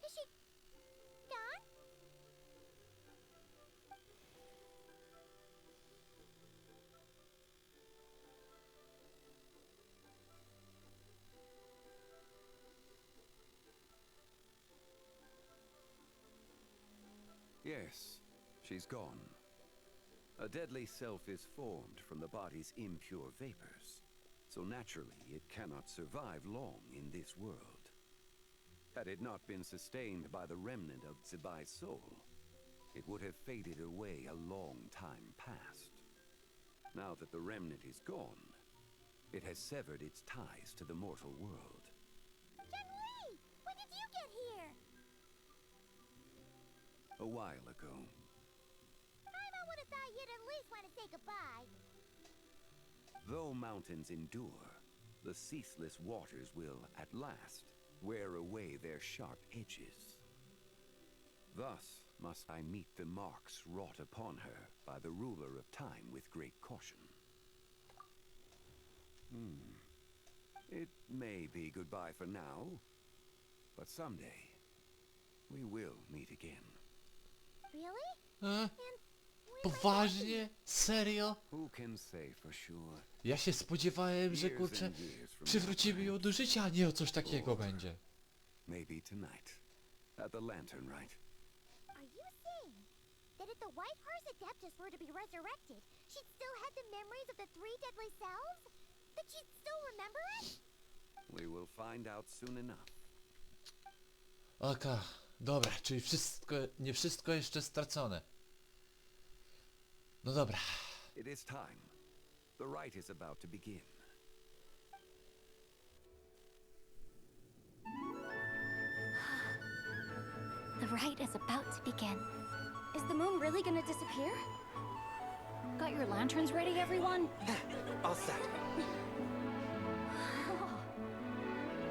Is she gone? Yes, she's gone. A deadly self is formed from the body's impure vapors, so naturally it cannot survive long in this world. Had it not been sustained by the remnant of Zibai's soul, it would have faded away a long time past. Now that the remnant is gone, it has severed its ties to the mortal world. Zhangli! When did you get here? A while ago. I would have thought you'd at least want to say goodbye. Though mountains endure, the ceaseless waters will, at last, wear away their sharp edges. Thus must I meet the marks wrought upon her by the ruler of time with great caution. It may be goodbye for now, but someday we will meet again. Really? Poważnie? Serio? Who can say for sure? Ja się spodziewałem, że kurczę, przywrócimy ją do życia, a nie o coś takiego będzie. Maybe tonight, at the Lantern Rite. Are you saying that if the Whitehurst Adeptus were to be resurrected, she'd still have the memories of the three deadly selves? That she'd still remember it? We will find out soon enough. Okej, dobra, czyli nie wszystko jeszcze stracone. No dobra. It is time. The rite is about to begin. The rite is about to begin. Is the moon really gonna disappear? Got your lanterns ready, everyone? All set.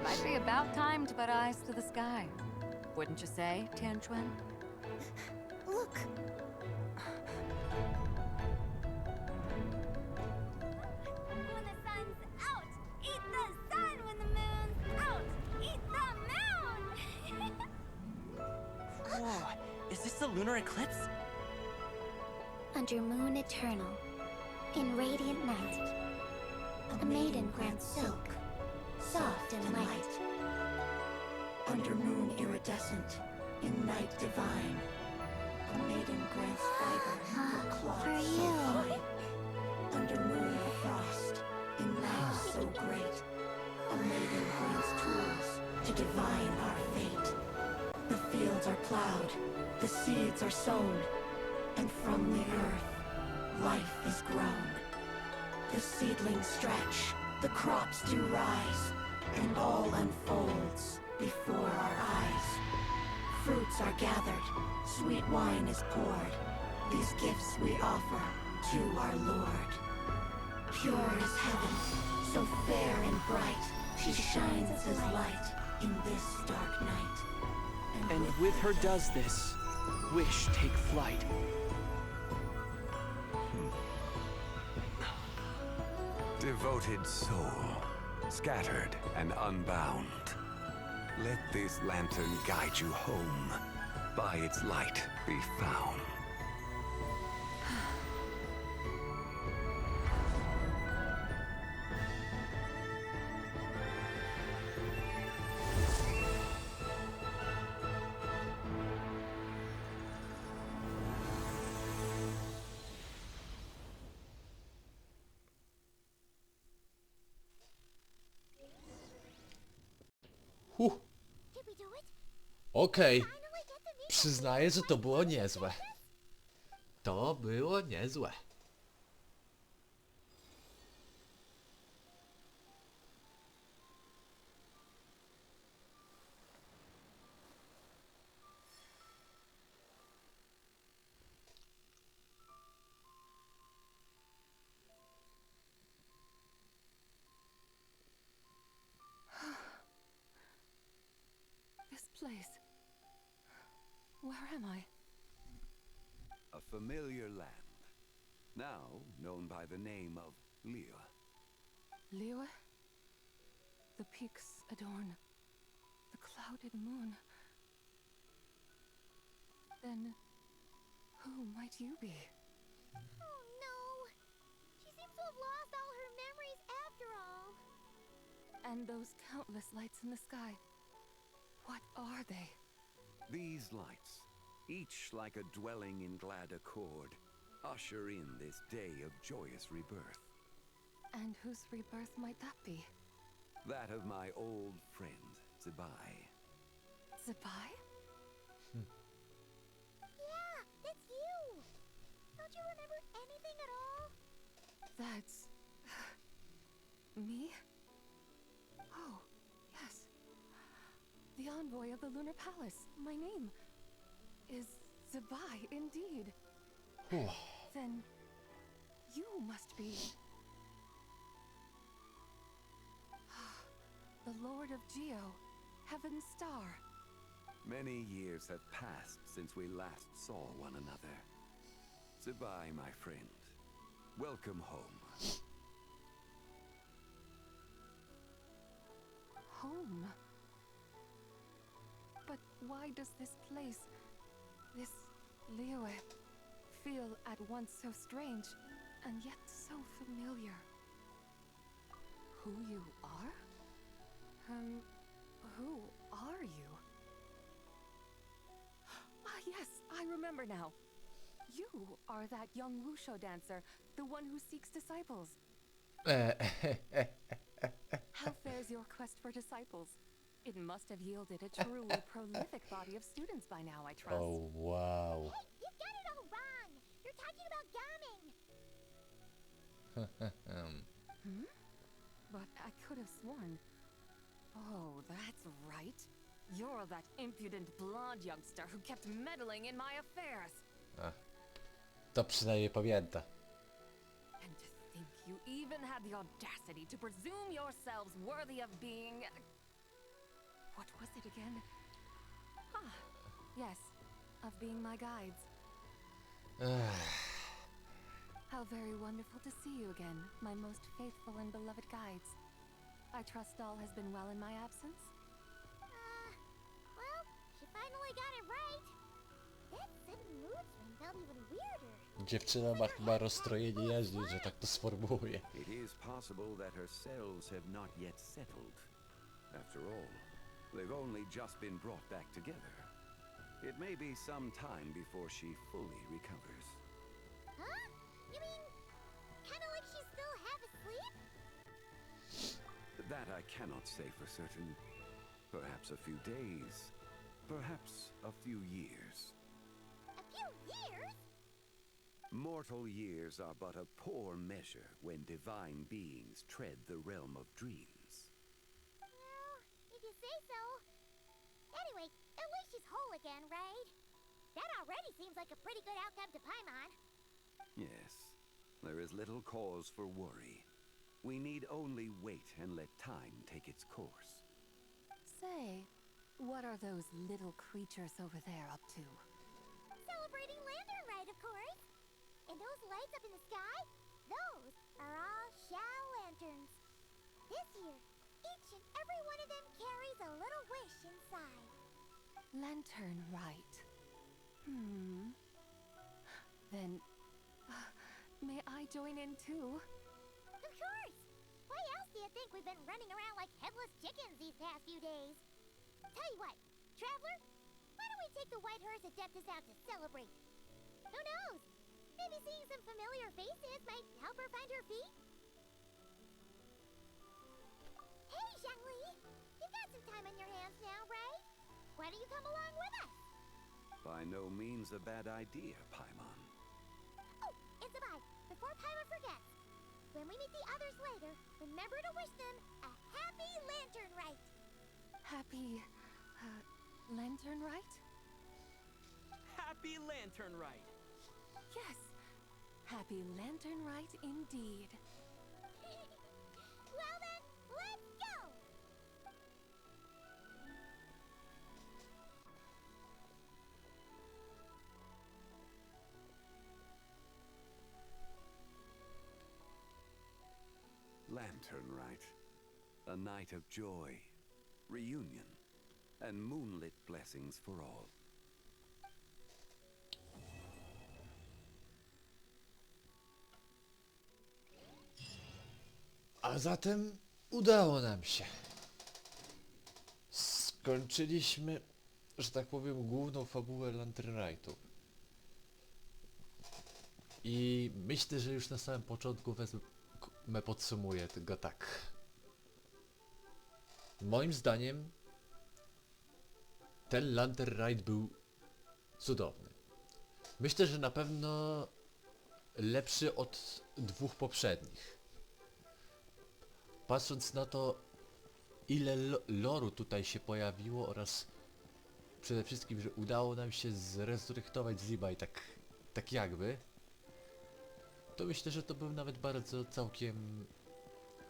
Might be about time to put eyes to the sky. Wouldn't you say, Tianchuan? Look! When the sun's out, eat the sun. When the moon's out, eat the moon. Whoa, is this the lunar eclipse? Under moon eternal, in radiant night, A maiden grants silk, soft and light. Under moon iridescent, in night divine, a maiden grants fiber for cloth For so you. fine. Under moon of frost, in night so great, a maiden grants tools to divine our fate. The fields are plowed, the seeds are sown, and from the earth, life is grown. The seedlings stretch, the crops do rise, and all unfolds before our eyes. Fruits are gathered, sweet wine is poured. These gifts we offer to our Lord. Pure is heaven, so fair and bright, she shines as light in this dark night. And with her does this, wish take flight. Devoted soul, scattered and unbound. Let this lantern guide you home. By its light be found. Did we do it? Okej. Finally get the new Przyznaję, że to było niezłe. To było niezłe. This place. Where am I? A familiar land, now known by the name of Liyue. Liyue? The peaks adorn the clouded moon. Then, who might you be? Oh no! She seems to have lost all her memories after all. And those countless lights in the sky. What are they? These lights, each like a dwelling in glad accord, usher in this day of joyous rebirth. And whose rebirth might that be? That of my old friend, Zibai. Zibai? Yeah, that's you! Don't you remember anything at all? That's... me? Oh, yes. The envoy of the Lunar Palace. My name is Zibai, indeed. Then you must be... the Lord of Geo, Heaven's Star. Many years have passed since we last saw one another. Zibai, my friend, welcome home. Home? But why does this place, this Liyue, feel at once so strange and yet so familiar? Who you are? Who are you? Ah, yes, I remember now. You are that young Wushu dancer, the one who seeks disciples. How fares your quest for disciples? It must have yielded a truly prolific body of students by now, I trust. Oh, wow. Hey, you got it all wrong! You're talking about gaming! But I could have sworn. Oh, that's right. You're that impudent blonde youngster who kept meddling in my affairs. To przynajmniej pamięta. And to think you even had the audacity to presume yourselves worthy of being... What was it again? Ah, yes, of being my guides. How very wonderful to see you again, my most faithful and beloved guides. I trust all has been well in my absence? Well, she finally got it right. That sudden mood swing felt even weirder. Dziewczyna ma chyba rozstrojenie jaźni, że tak to sformułuję. It is possible that her cells have not yet settled. After all, they've only just been brought back together. It may be some time before she fully recovers. Huh? You mean, kinda like she's still half asleep? That I cannot say for certain. Perhaps a few days. Perhaps a few years. A few years? Mortal years are but a poor measure when divine beings tread the realm of dreams. Well, if you say so. Anyway, at least she's whole again, right? That already seems like a pretty good outcome to Paimon. Yes, there is little cause for worry. We need only wait and let time take its course. Say, what are those little creatures over there up to? Celebrating Lanter Rite, of course. And those lights up in the sky? Those are all Shao lanterns. This year, each and every one of them carries a little wish inside. Lantern Rite. Then, may I join in too? Of course! Why else do you think we've been running around like headless chickens these past few days? Tell you what, Traveler, why don't we take the White Hearse Adeptus out to celebrate? Who knows? Maybe seeing some familiar faces might help her find her feet? Hey, Zhangli! You've got some time on your hands now, right? Why don't you come along with us? By no means a bad idea, Paimon. Oh, and Sabai, before Paimon forgets, when we meet the others later, remember to wish them a happy Lantern Rite. Happy, Lantern Rite? Happy Lantern Rite! Yes, Happy Lantern Rite indeed. Well then, let's go! Lantern Rite. A night of joy, reunion, and moonlit blessings for all. A zatem udało nam się. Skończyliśmy, że tak powiem, główną fabułę Lanter Rite'u. I myślę, że już na samym początku podsumuję tego tak. Moim zdaniem ten Lanter Rite był cudowny. Myślę, że na pewno lepszy od dwóch poprzednich. Patrząc na to, ile loru tutaj się pojawiło oraz przede wszystkim, że udało nam się zresurrektować Zibai tak jakby, to myślę, że to był nawet bardzo całkiem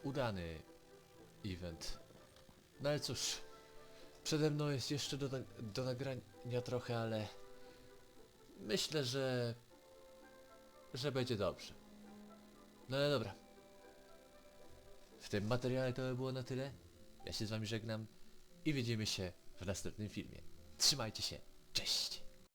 udany event. No ale cóż, przede mną jest jeszcze do nagrania trochę, ale myślę, że będzie dobrze. No ale dobra. W tym materiale to by było na tyle. Ja się z wami żegnam i widzimy się w następnym filmie. Trzymajcie się. Cześć!